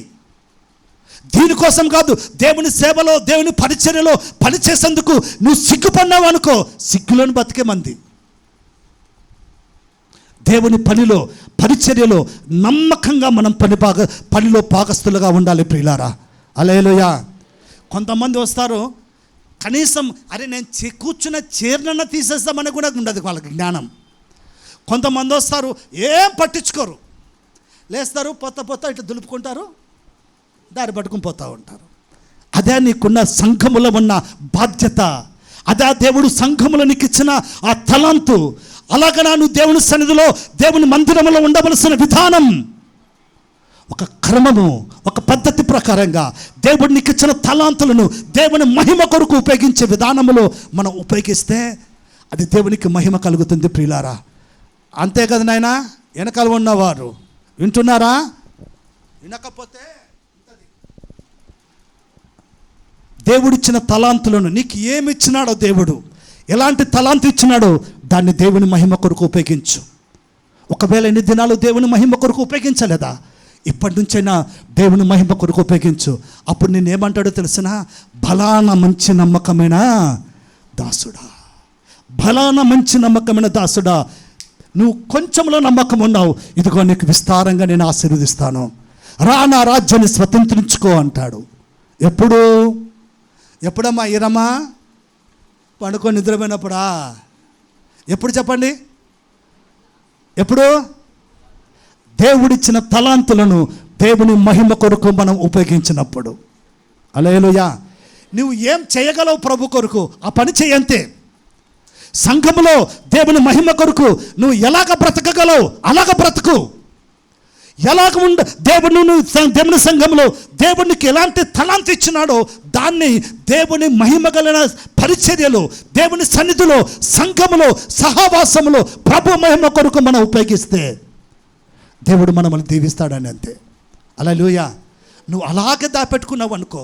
దీనికోసం కాదు. దేవుని సేవలో, దేవుని పరిచర్యలో పనిచేసేందుకు నువ్వు సిగ్గుపడినావు అనుకో, సిగ్గులోని బతికే మంది. దేవుని పనిలో, పరిచర్యలో నమ్మకంగా మనం పనిలో భాగస్తులుగా ఉండాలి ప్రియులారా. హల్లెలూయా. కొంతమంది వస్తారు, కనీసం అరే నేను కూర్చున్న చీరనన్న తీసేస్తామని కూడా ఉండదు వాళ్ళకి జ్ఞానం. కొంతమంది వస్తారు, ఏం పట్టించుకోరు, లేస్తారు, పొత్త ఇట్లా దులుపుకుంటారు, దారి పట్టుకుని పోతూ ఉంటారు. అదే నీకున్న సంఘములో ఉన్న బాధ్యత, అదే దేవుడు సంఘములో నీకు ఇచ్చిన ఆ తలాంతు. అలాగనా నువ్వు దేవుని సన్నిధిలో, దేవుని మందిరంలో ఉండవలసిన విధానం, ఒక క్రమము, ఒక పద్ధతి ప్రకారంగా దేవుడు నీకు ఇచ్చిన తలాంతులను దేవుని మహిమ కొరకు ఉపయోగించే విధానంలో మనం ఉపయోగిస్తే అది దేవునికి మహిమ కలుగుతుంది ప్రియులారా. అంతే కదా నాయనా. వెనకాల ఉన్నవారు వింటున్నారా? వినకపోతే దేవుడిచ్చిన తలాంతులను నీకు ఏమి ఇచ్చినాడో, దేవుడు ఎలాంటి తలాంతు ఇచ్చినాడో దాన్ని దేవుని మహిమ కొరకు ఉపయోగించు. ఒకవేళ ఎన్ని దినాలు దేవుని మహిమ కొరకు ఉపయోగించలేదా, ఇప్పటి నుంచైనా దేవుని మహిమ కొరకు ఉపయోగించు. అప్పుడు నేనేమంటాడో తెలిసిన బలానా మంచి నమ్మకమైన దాసుడా, బలానా మంచి నమ్మకమైన దాసుడా, నువ్వు కొంచెంలో నమ్మకం ఉన్నావు, ఇదిగో నీకు విస్తారంగా నేను ఆశీర్వదిస్తాను, రా నా రాజ్యాన్ని స్వతంత్రించుకో అంటాడు. ఎప్పుడమ్మా ఇరమ్మా పండుకొని నిద్రపోయినప్పుడా? ఎప్పుడు చెప్పండి? ఎప్పుడు? దేవుడిచ్చిన తలాంతులను దేవుని మహిమ కొరకు మనం ఉపయోగించినప్పుడు. హల్లెలూయా. నువ్వు ఏం చేయగలవు ప్రభు కొరకు ఆ పని చేయంతే. సంఘములో దేవుని మహిమ కొరకు నువ్వు ఎలాగ బ్రతకగలవు అలాగ బ్రతుకు. ఎలాగ దేవుని సంఘంలో దేవునికి ఎలాంటి తలాంతి ఇచ్చినాడో దాన్ని దేవుని మహిమ కలిగిన పరిచర్యలో, దేవుని సన్నిధిలో, సంఘములో, సహవాసములో ప్రభు మహిమ కొరకు మనం ఉపయోగిస్తే దేవుడు మనల్ని దీవిస్తాడని అంతే. హల్లెలూయా. నువ్వు అలాగే దాపెట్టుకున్నావు అనుకో,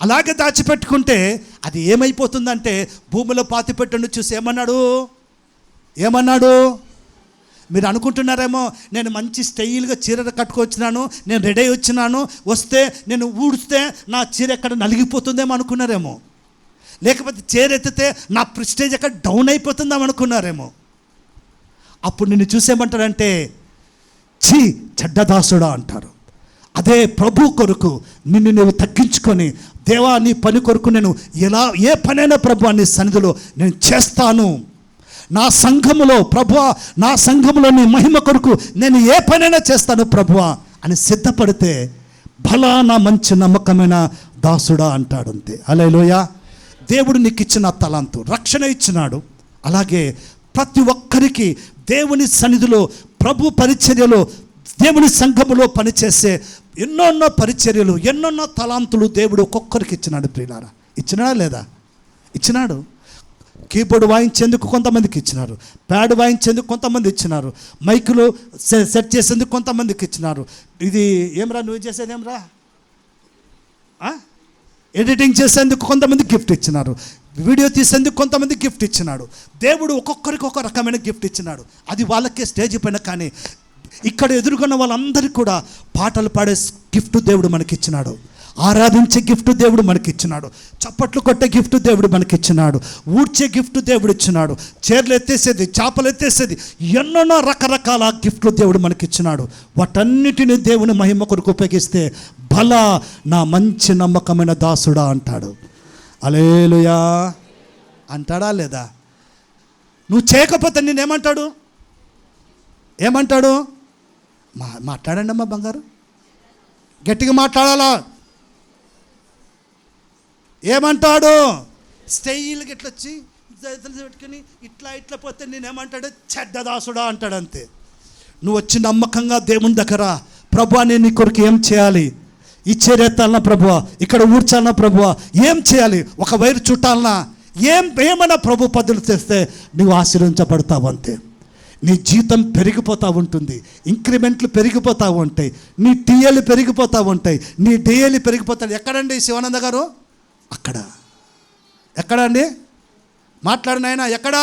అలాగే దాచిపెట్టుకుంటే అది ఏమైపోతుందంటే భూమిలో పాతిపెట్టను చూసి ఏమన్నాడు మీరు అనుకుంటున్నారేమో, నేను మంచి స్టైల్గా చీర కట్టుకొచ్చినాను, నేను రెడీ అయి వచ్చినాను, వస్తే నేను ఊడిస్తే నా చీర ఎక్కడ నలిగిపోతుందేమో అనుకున్నారేమో, లేకపోతే చీర ఎత్తితే నా ప్రెస్టేజ్ ఎక్కడ డౌన్ అయిపోతుందేమో అనుకున్నారేమో. అప్పుడు నిన్ను చూసేమంటారంటే ఛీ చెడ్డదాసుడా అంటారు. అదే ప్రభు కొరకు నిన్ను నువ్వు తగ్గించుకొని, దేవా నీ పని కొరకు నేను ఏ పనైనా ప్రభు నీ సన్నిధిలో నేను చేస్తాను, నా సంఘములో ప్రభువా, నా సంఘములో నీ మహిమ కొరకు నేను ఏ పనైనా చేస్తాను ప్రభువా అని సిద్ధపడితే భలా నా మంచి నమ్మకమైన దాసుడా అంటాడు అంతే. హల్లెలూయా. దేవుడు నీకు ఇచ్చిన తలాంతు రక్షణ ఇచ్చినాడు. అలాగే ప్రతి ఒక్కరికి దేవుని సన్నిధిలో, ప్రభు పరిచర్యలో, దేవుని సంఘములో పనిచేసే ఎన్నెన్నో పరిచర్యలు, ఎన్నెన్నో తలాంతులు దేవుడు ఒక్కొక్కరికి ఇచ్చినాడు. ప్రియులారా, ఇచ్చినాడా లేదా? ఇచ్చినాడు. కీబోర్డు వాయించేందుకు కొంతమందికి ఇచ్చినారు, ప్యాడ్ వాయించేందుకు కొంతమంది ఇచ్చినారు, మైకులు సెట్ చేసేందుకు కొంతమందికి ఇచ్చినారు. ఇది ఏమరా నువ్వు చేసేది ఏమరా, ఎడిటింగ్ చేసేందుకు కొంతమంది గిఫ్ట్ ఇచ్చినారు, వీడియో తీసేందుకు కొంతమంది గిఫ్ట్ ఇచ్చినాడు. దేవుడు ఒక్కొక్కరికి ఒక రకమైన గిఫ్ట్ ఇచ్చినాడు. అది వాళ్ళకే స్టేజ్ పైన. కానీ ఇక్కడ ఎదుర్కొన్న వాళ్ళందరికీ కూడా పాటలు పాడే గిఫ్ట్ దేవుడు మనకిచ్చినాడు, ఆరాధించే గిఫ్ట్ దేవుడు మనకిచ్చినాడు, చప్పట్లు కొట్టే గిఫ్ట్ దేవుడు మనకిచ్చినాడు, ఊడ్చే గిఫ్ట్ దేవుడు ఇచ్చినాడు, చీరలు ఎత్తేసేది, చేపలు ఎత్తేసేది, ఎన్నెన్నో రకరకాల గిఫ్ట్లు దేవుడు మనకిచ్చినాడు. వాటన్నిటిని దేవుని మహిమ కొరకు ఉపయోగిస్తే భలా నా మంచి నమ్మకమైన దాసుడా అంటాడు. హల్లెలూయా అంటాడా లేదా? నువ్వు చేయకపోతే నేనేమంటాడు? మాట్లాడండి అమ్మా బంగారు, గట్టిగా మాట్లాడాలా. ఏమంటాడు? స్టైల్గా ఇట్లా వచ్చి పెట్టుకుని ఇట్లా పోతే నేనేమంటాడు? చెడ్డదాసుడా అంటాడు అంతే. నువ్వు వచ్చి నమ్మకంగా దేవుని దగ్గర, ప్రభువా నేను నీ కొరకు ఏం చేయాలి, ఇచ్చేరెత్తాలన్నా ప్రభువా, ఇక్కడ ఊడ్చాలన్నా ప్రభువా, ఏం చేయాలి, ఒక వైరు చుట్టాలన్నా, ఏమైనా ప్రభు పద్ధతులు చేస్తే నువ్వు ఆశీర్వదించబడతావు అంతే. నీ జీతం పెరిగిపోతూ ఉంటుంది, ఇంక్రిమెంట్లు పెరిగిపోతూ ఉంటాయి, నీ టీఏలు పెరిగిపోతూ ఉంటాయి, నీ డిఏలు పెరిగిపోతాయి. ఎక్కడండి శివానంద గారు? ఎక్కడండి మాట్లాడిన ఆయన? ఎక్కడా?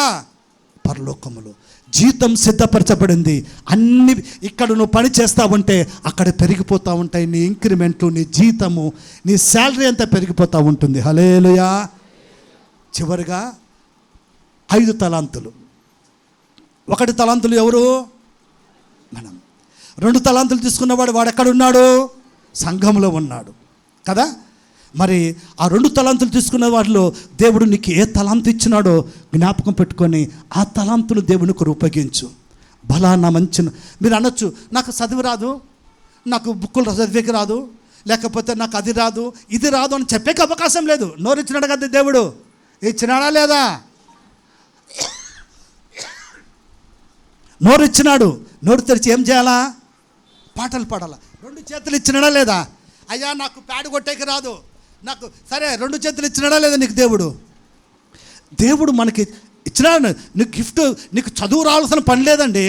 పరలోకములో జీతం సిద్ధపరచబడింది. అన్ని ఇక్కడ నువ్వు పని చేస్తావుంటే అక్కడ పెరిగిపోతూ ఉంటాయి. నీ ఇంక్రిమెంట్లు, నీ జీతము, నీ శాలరీ అంతా పెరిగిపోతూ ఉంటుంది. హల్లెలూయా. చివరిగా 5 తలాంతులు. 1 తలాంతులు ఎవరు? మనం. 2 తలాంతులు తీసుకున్నవాడు వాడు ఎక్కడున్నాడు? సంఘంలో ఉన్నాడు కదా. మరి ఆ 2 తలాంతులు తీసుకున్న వాటిలో దేవుడు నీకు ఏ తలాంతు ఇచ్చినాడో జ్ఞాపకం పెట్టుకొని ఆ తలాంతులు దేవునికి ఉపయోగించు. బలా నా మంచి. మీరు అనొచ్చు, నాకు చదివి రాదు, నాకు బుక్కులు చదివేకి రాదు, లేకపోతే నాకు అది రాదు, ఇది రాదు అని చెప్పేకి అవకాశం లేదు. నోరు ఇచ్చినాడు కదా దేవుడు, ఇచ్చినాడా లేదా? నోరు ఇచ్చినాడు. నోరు తెరిచి ఏం చేయాలా? పాటలు పాడాలా. 2 చేతులు ఇచ్చినాడా లేదా? అయ్యా నాకు ప్యాడ్ కొట్టేకి రాదు, నాకు సరే 2 చేతులు ఇచ్చినాడా లేదా నీకు దేవుడు? దేవుడు మనకి ఇచ్చినాడు. నీకు గిఫ్ట్. నీకు చదువు రావాల్సిన పని లేదండి,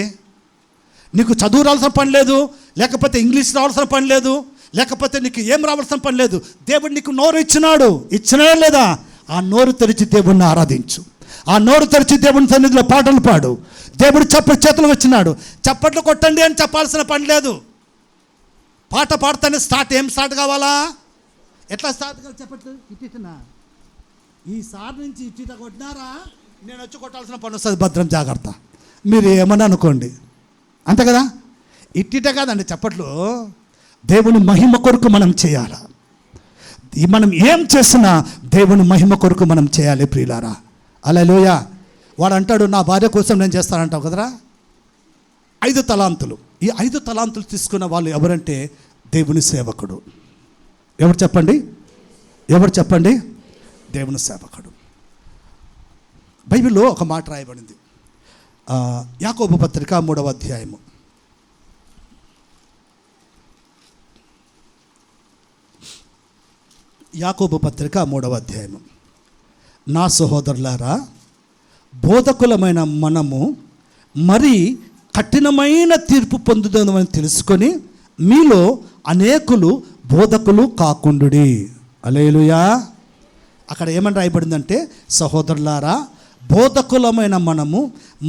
నీకు చదువు రావాల్సిన పని లేదు, లేకపోతే ఇంగ్లీష్ రావాల్సిన పని లేదు, లేకపోతే నీకు ఏం రావాల్సిన పని లేదు. దేవుడు నీకు నోరు ఇచ్చినాడు. ఇచ్చినాడా లేదా? ఆ నోరు తెరిచి దేవుడిని ఆరాధించు. ఆ నోరు తెరిచి దేవుని సన్నిధిలో పాటలు పాడు. దేవుడు చేతులు వచ్చినాడు, చప్పట్లు కొట్టండి అని చెప్పాల్సిన పని లేదు. పాట పాడితేనే ఏం స్టార్ట్ కావాలా? ఎట్లా స్టార్ట్ కావాలి? చెప్పట్లు ఇట్టినా ఈసారి నుంచి ఇట్టిట కొట్టినారా నేను వచ్చి కొట్టాల్సిన పని వస్తుంది. భద్రం జాగ్రత్త. మీరు ఏమన్నా అనుకోండి, అంతే కదా. ఇట్టిట కాదండి చప్పట్లు. దేవుని మహిమ కొరకు మనం చేయాలి. మనం ఏం చేసినా దేవుని మహిమ కొరకు మనం చేయాలి ప్రియులారా. హల్లెలూయా. వాడు అంటాడు, నా భార్య కోసం నేను చేస్తానంటావు కదరా. 5 తలాంతులు. ఈ 5 తలాంతులు తీసుకున్న వాళ్ళు ఎవరంటే దేవుని సేవకుడు. ఎవరు చెప్పండి? దేవుని సేవకుడు. బైబిల్లో ఒక మాట రాయబడింది. యాకోబు పత్రిక 3వ అధ్యాయము. యాకోబు పత్రిక 3వ అధ్యాయం. నా సహోదరులారా, బోధకులమైన మనము మరి కఠినమైన తీర్పు పొందుదామని తెలుసుకొని మీలో అనేకులు బోధకులు కాకుండుడి. హల్లెలూయా. అక్కడ ఏమని రాయబడిందంటే, సహోదరులారా, బోధకులమైన మనము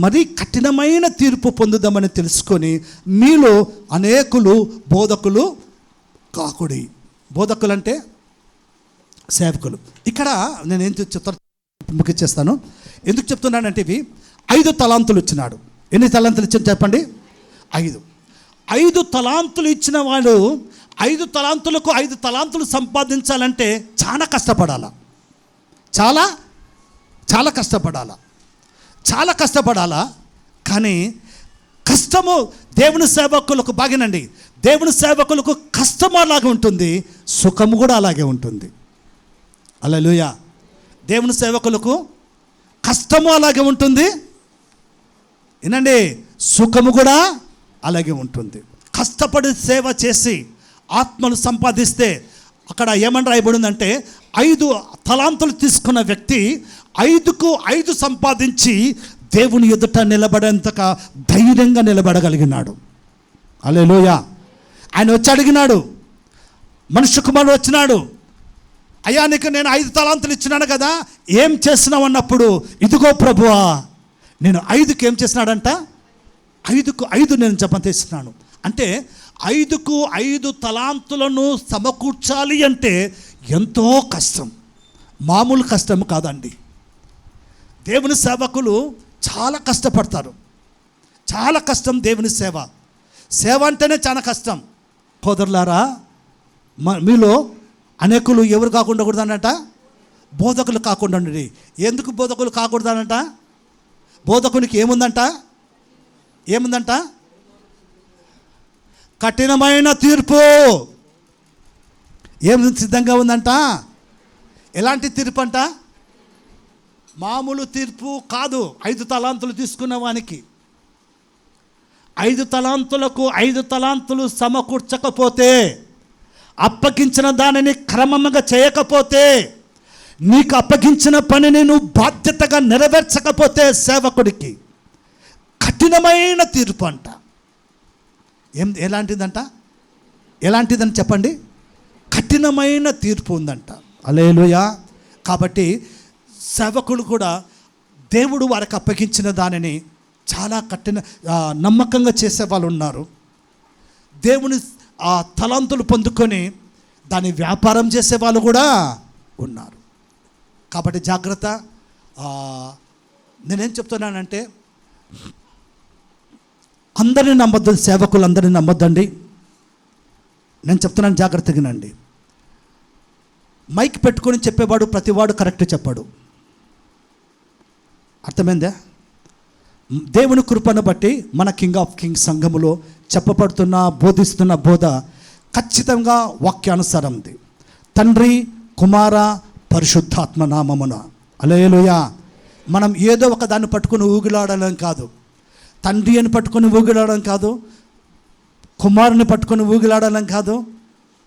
మరి కఠినమైన తీర్పు పొందుదామని తెలుసుకొని మీలో అనేకులు బోధకులు కాకుడి. బోధకులు అంటే సేవకులు. ఇక్కడ నేను ఏం చెప్తాను ముగిచ్చేస్తాను. ఎందుకు చెప్తున్నానంటే, ఇవి 5 తలాంతులు ఇచ్చినాడు. ఎన్ని తలాంతులు ఇచ్చాను చెప్పండి? 5. 5 తలాంతులు ఇచ్చిన వాడు 5 తలాంతులకు 5 తలాంతులు సంపాదించాలంటే చాలా కష్టపడాలా, చాలా చాలా కష్టపడాలా, చాలా కష్టపడాలా. కానీ కష్టము దేవుని సేవకులకు బాగినండి. దేవుని సేవకులకు కష్టము అలాగే ఉంటుంది, సుఖము కూడా అలాగే ఉంటుంది. హల్లెలూయా. దేవుని సేవకులకు కష్టము అలాగే ఉంటుంది, వినండి, సుఖము కూడా అలాగే ఉంటుంది. కష్టపడి సేవ చేసి ఆత్మను సంపాదిస్తే అక్కడ ఏమని రాయబడిందంటే, 5 తలాంతులు తీసుకున్న వ్యక్తి 5కు 5 సంపాదించి దేవుని ఎదుట నిలబడేంతగా ధైర్యంగా నిలబడగలిగినాడు. హల్లెలూయా. ఆయన వచ్చి అడిగినాడు, మనుష్య కుమారుడు వచ్చినాడు, అయ్యా నీకు నేను 5 తలాంతులు ఇచ్చినాను కదా, ఏం చేస్తున్నావు అన్నప్పుడు, ఇదిగో ప్రభువా నేను 5కి ఏం చేసినాడంట, 5కు 5 నేను జపం చేస్తున్నాను. అంటే 5కు 5 తలాంతులను సమకూర్చాలి అంటే ఎంతో కష్టం, మామూలు కష్టం కాదండి. దేవుని సేవకులు చాలా కష్టపడతారు, చాలా కష్టం దేవుని సేవ. సేవ అంటేనే చాలా కష్టం. సోదరులారా, మీలో అనేకులు ఎవరు కాకుండా ఉండకూడదనంట, బోధకులు కాకుండా ఉండండి. ఎందుకు బోధకులు కాకూడదనంట? బోధకునికి ఏముందంట, ఏముందంట? కఠినమైన తీర్పు. ఏం సిద్ధంగా ఉందంట? ఎలాంటి తీర్పు అంట? మామూలు తీర్పు కాదు. 5 తలాంతులు తీసుకున్న వానికి 5 తలాంతులకు 5 తలాంతులు సమకూర్చకపోతే, అప్పగించిన దానిని క్రమంగా చేయకపోతే, నీకు అప్పగించిన పనిని నువ్వు బాధ్యతగా నెరవేర్చకపోతే సేవకుడికి కఠినమైన తీర్పు అంట. ఎలాంటిదంట? ఎలాంటిదని చెప్పండి? కఠినమైన తీర్పు ఉందంట. హల్లెలూయా. కాబట్టి సేవకులు కూడా దేవుడు వారికి అప్పగించిన దానిని చాలా నమ్మకంగా చేసే వాళ్ళు ఉన్నారు. దేవుని ఆ తలాంతులు పొందుకొని దాని వ్యాపారం చేసే వాళ్ళు కూడా ఉన్నారు. కాబట్టి జాగ్రత్త. నేనేం చెప్తున్నానంటే, అందరిని నమ్మద్దు, సేవకులు అందరిని నమ్మొద్దండి. నేను చెప్తున్నాను, జాగ్రత్తగానండి. మైక్ పెట్టుకొని చెప్పేవాడు ప్రతివాడు కరెక్ట్ చెప్పాడు. అర్థమైందా? దేవుని కృపను బట్టి మన కింగ్ ఆఫ్ కింగ్స్ సంఘములో చెప్పబడుతున్న బోధిస్తున్న బోధ ఖచ్చితంగా వాక్యానుసారంది. తండ్రి, కుమార, పరిశుద్ధాత్మ నామమున. హల్లెలూయా. మనం ఏదో ఒక దాన్ని పట్టుకుని ఊగిలాడడం కాదు, తండ్రి అని పట్టుకొని ఊగిలాడడం కాదు, కుమారుని పట్టుకొని ఊగిలాడడం కాదు,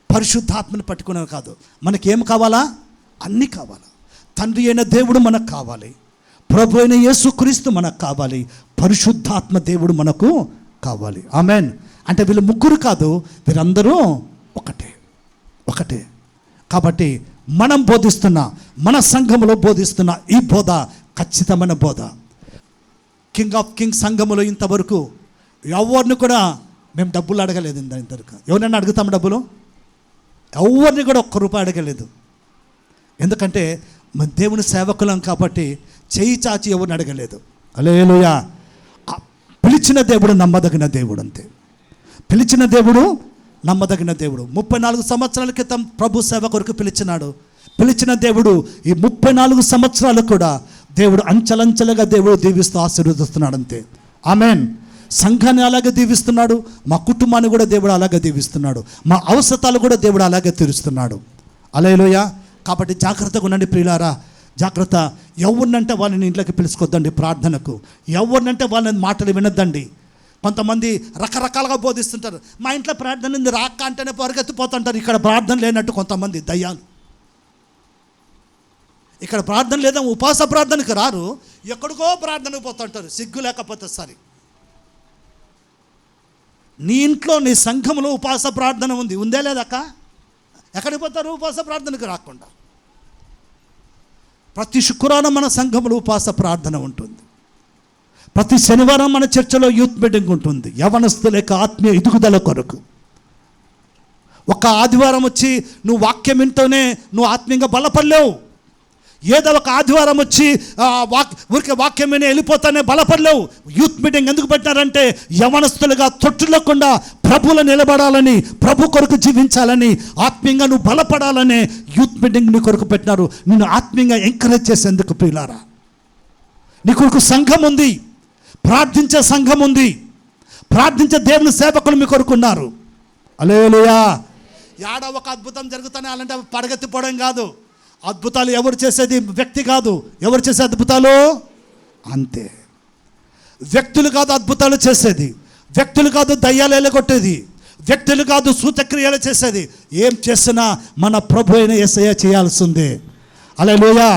పరిశుద్ధాత్మని పట్టుకునే కాదు. మనకేం కావాలా? అన్నీ కావాలా. తండ్రి అయిన దేవుడు మనకు కావాలి, ప్రభు అయిన యేసుక్రీస్తు మనకు కావాలి, పరిశుద్ధాత్మ దేవుడు మనకు కావాలి. ఆమెన్. అంటే వీళ్ళు ముగ్గురు కాదు, వీరందరూ ఒకటే, ఒకటే. కాబట్టి మనం బోధిస్తున్న, మన సంఘములో బోధిస్తున్న ఈ బోధ ఖచ్చితమైన బోధ. కింగ్ ఆఫ్ కింగ్స్ సంఘములో ఇంతవరకు ఎవరిని కూడా మేము డబ్బులు అడగలేదు. ఇంతవరకు ఎవరైనా అడుగుతాము డబ్బులు? ఎవరిని కూడా ₹1 అడగలేదు. ఎందుకంటే మన దేవుని సేవకులం కాబట్టి చేయి చాచి ఎవరిని అడగలేదు. హల్లెలూయా. పిలిచిన దేవుడు నమ్మదగిన దేవుడు, అంతే. పిలిచిన దేవుడు నమ్మదగిన దేవుడు. 34 సంవత్సరాల క్రితం ప్రభు సేవ కొరకు పిలిచినాడు. పిలిచిన దేవుడు ఈ 34 సంవత్సరాలు కూడా దేవుడు అంచెలంచెలుగా దేవుడు దీవిస్తూ ఆశీర్వదిస్తున్నాడు, అంతే. ఆమెన్. సంఘాన్ని అలాగే దీవిస్తున్నాడు, మా కుటుంబాన్ని కూడా దేవుడు అలాగే దీవిస్తున్నాడు, మా అవసరాలు కూడా దేవుడు అలాగే తీరుస్తున్నాడు. హల్లెలూయా. కాబట్టి జాగ్రత్తగా ఉండండి ప్రియులారా, జాగ్రత్త. ఎవరినంటే వాళ్ళని ఇంట్లోకి పిలుచుకోద్దండి ప్రార్థనకు. ఎవరినంటే వాళ్ళని మాటలు వినొద్దండి. కొంతమంది రకరకాలుగా బోధిస్తుంటారు. మా ఇంట్లో ప్రార్థన ఉంది, రాక అంటేనే పరిగెత్తిపోతుంటారు. ఇక్కడ ప్రార్థన లేనట్టు కొంతమంది దయ్యాలు. ఇక్కడ ప్రార్థన లేదా ఉపవాస ప్రార్థనకు రారు, ఎక్కడికో ప్రార్థనకు పోతుంటారు సిగ్గు లేకపోతే సరే. నీ ఇంట్లో నీ సంఘంలో ఉపవాస ప్రార్థన ఉందే లేదక్క? ఎక్కడికి పోతారు ఉపవాస ప్రార్థనకు రాకుండా? ప్రతి శుక్రవారం మన సంఘంలో ఉపవాస ప్రార్థన ఉంటుంది. ప్రతి శనివారం మన చర్చలో యూత్ మీటింగ్ ఉంటుంది, యవనస్తుల యొక్క ఆత్మీయ ఎదుగుదల కొరకు. ఒక ఆదివారం వచ్చి నువ్వు వాక్యం వింటూనే నువ్వు ఆత్మీయంగా బలపడలేవు. ఏదో ఒక ఆదివారం వచ్చి ఊరికే వాక్యం విని వెళ్ళిపోతానే బలపడలేవు. యూత్ మీటింగ్ ఎందుకు పెట్టారంటే యవనస్తులుగా తొట్టులకుండా ప్రభువులో నిలబడాలని, ప్రభు కొరకు జీవించాలని, ఆత్మీయంగా నువ్వు బలపడాలనే యూత్ మీటింగ్ నీ కొరకు పెట్టినారు. నిన్ను ఆత్మీయంగా ఎంకరేజ్ చేసేందుకు. ప్రియులారా, నీ కొరకు సంఘం ఉంది, ప్రార్థించే సంఘం ఉంది, ప్రార్థించే దేవుని సేవకులు మీ కొరకు ఉన్నారు. హల్లెలూయా. యాడ ఒక అద్భుతం జరుగుతానే అలాంటి పడగెత్తిపోవడం కాదు. అద్భుతాలు ఎవరు చేసేది? వ్యక్తి కాదు. ఎవరు చేసే అద్భుతాలు? అంతే. వ్యక్తులు కాదు అద్భుతాలు చేసేది, వ్యక్తులు కాదు దయ్యాలు ఎలగొట్టేది, వ్యక్తులు కాదు సూచక్రియలు చేసేది. ఏం చేసినా మన ప్రభు అయిన యేసయ్య చేయాల్సిందే. హల్లెలూయా.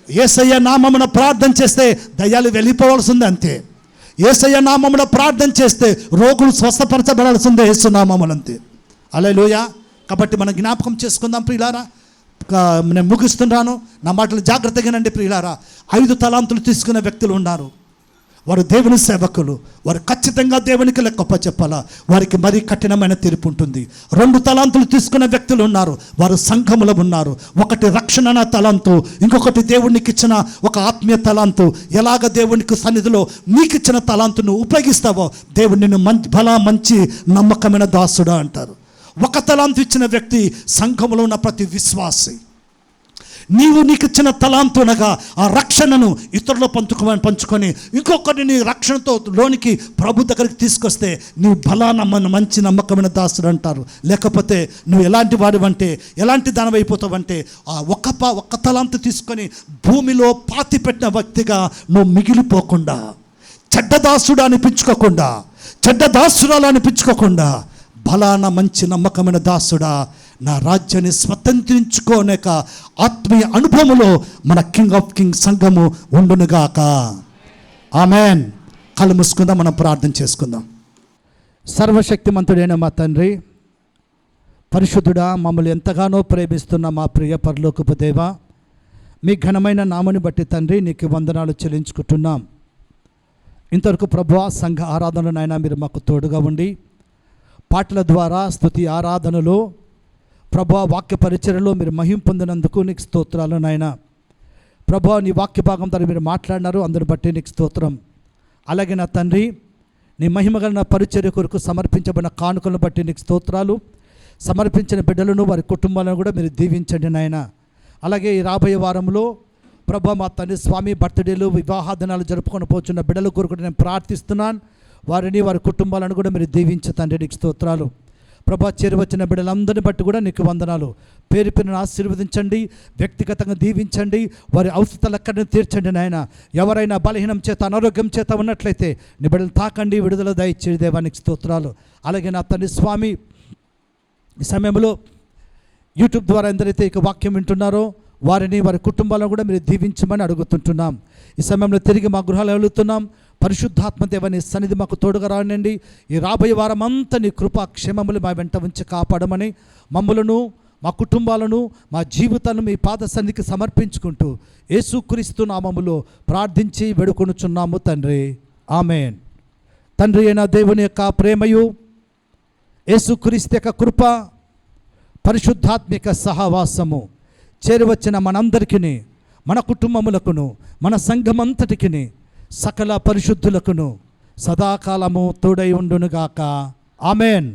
యేసయ్య నామమున ప్రార్థన చేస్తే దయ్యాలు వెళ్ళిపోవాల్సిందే, అంతే. యేసయ్య నామమున ప్రార్థన చేస్తే రోగులు స్వస్థపరచబడాల్సిందే యేసు నామమునంతే. హల్లెలూయా. కాబట్టి మనం జ్ఞాపకం చేసుకుందాం ప్రియులారా. నేను ముగిస్తున్నాను, నా మాటలు జాగ్రత్తగా వినండి ప్రియులారా. 5 తలాంతులు తీసుకునే వ్యక్తులు ఉన్నారు. వారు దేవుని సేవకులు, వారు ఖచ్చితంగా దేవునికి లెక్కప్ప చెప్పాలా, వారికి మరీ కఠినమైన తీర్పు ఉంటుంది. 2 తలాంతులు తీసుకునే వ్యక్తులు ఉన్నారు, వారు సంఘములో ఉన్నారు. ఒకటి రక్షణ తలాంతు, ఇంకొకటి దేవునికి ఇచ్చిన ఒక ఆత్మీయ తలాంతు. ఎలాగ దేవునికి సన్నిధిలో నీకు ఇచ్చిన తలాంతును ఉపయోగిస్తావో దేవుడు నిన్ను మంచి నమ్మకమైన దాసుడా అంటారు. ఒక తలాంతు ఇచ్చిన వ్యక్తి సంఘములో ఉన్న ప్రతి విశ్వాసి. నీకు ఇచ్చిన తలాంతునగా ఆ రక్షణను ఇతరులు పంచుకొని ఇంకొకరిని నీ రక్షణతో లోనికి ప్రభు దగ్గరికి తీసుకొస్తే నీవు మంచి నమ్మకమైన దాసుడు అంటారు. లేకపోతే నువ్వు ఎలాంటి వాడివంటే, ఎలాంటి దానమైపోతావంటే, ఆ ఒక్క తలాంతు తీసుకొని భూమిలో పాతి పెట్టిన వ్యక్తిగా నువ్వు మిగిలిపోకుండా, చెడ్డదాసుడు అనిపించుకోకుండా, చెడ్డదాసురాలు అనిపించుకోకుండా, మంచి నమ్మకమైన దాసుడా, నా రాజ్యాన్ని స్వతంత్రించుకోలేక ఆత్మీయ అనుభవంలో మన కింగ్ ఆఫ్ కింగ్ సంఘము ఉండునుగాక. ఆమెన్. కళ్ళు మూసుకుందాం, మనం ప్రార్థన చేసుకుందాం. సర్వశక్తిమంతుడైన మా తండ్రి, పరిశుద్ధుడా, మమ్మల్ని ఎంతగానో ప్రేమిస్తున్న మా ప్రియ పరలోకపు దేవా, మీ ఘనమైన నామని బట్టి తండ్రి నీకు వందనాలు చెల్లించుకుంటున్నాం. ఇంతవరకు ప్రభువా సంఘ ఆరాధనలనైనా మీరు మాకు తోడుగా ఉండి పాటల ద్వారా స్తుతి ఆరాధనలో ప్రభువా వాక్య పరిచర్యలో మీరు మహిమ పొందినందుకు నీకు స్తోత్రాలు నాయనా. ప్రభువా నీ వాక్య భాగం ద్వారా మీరు మాట్లాడినారు, అందరిని బట్టి నీకు స్తోత్రం. అలాగే నా తండ్రి, నీ మహిమగల పరిచర్య కొరకు సమర్పించబడిన కానుకలను బట్టి నీకు స్తోత్రాలు. సమర్పించిన బిడ్డలను వారి కుటుంబాలను కూడా మీరు దీవించండి నాయనా. అలాగే ఈ రాబోయే వారంలో ప్రభువా మా తండ్రి స్వామి బర్త్డేలు, వివాహ దినాలు జరుపుకొని పోతున్న బిడ్డల కొరకు నేను ప్రార్థిస్తున్నాను. వారిని వారి కుటుంబాలను కూడా మీరు దీవించే తండ్రి నీకు స్తోత్రాలు. ప్రభా చేరువచ్చిన బిడ్డలందరిని బట్టి కూడా నీకు వందనాలు. పేరు పేరును ఆశీర్వదించండి, వ్యక్తిగతంగా దీవించండి, వారి అవసరాలక్కడిని తీర్చండి నాయన. ఎవరైనా బలహీనం చేత అనారోగ్యం చేత ఉన్నట్లయితే నీ బిడ్డలు తాకండి, విడుదల దయచేది దేవానికి స్తోత్రాలు. అలాగే నా తండ్రి స్వామి, ఈ సమయంలో యూట్యూబ్ ద్వారా ఎందరైతే ఇక వాక్యం వింటున్నారో వారిని వారి కుటుంబాలను కూడా మీరు దీవించమని అడుగుతుంటున్నాం. ఈ సమయంలో తిరిగి మా గృహాలు వెళుతున్నాం. పరిశుద్ధాత్మ దేవని సన్నిధి మాకు తోడుగా రానండి. ఈ రాబోయే వారం అంతా నీ కృపా క్షేమములు మా వెంట ఉంచి కాపాడమని మమ్మలను, మా కుటుంబాలను, మా జీవితాలను మీ పాద సన్నిధికి సమర్పించుకుంటూ యేసుక్రీస్తు నామములో ప్రార్థించి వేడుకొనుచున్నాము తండ్రి. ఆమేన్. తండ్రి అయిన దేవుని యొక్క ప్రేమయు, యేసుక్రీస్తు యొక్క కృప, పరిశుద్ధాత్మిక సహవాసము చేరువచ్చిన మనందరికీ, మన కుటుంబములకును, మన సంఘమంతటికి, సకల పరిశుద్ధులకును సదాకాలము తోడై ఉండునుగాక. ఆమేన్.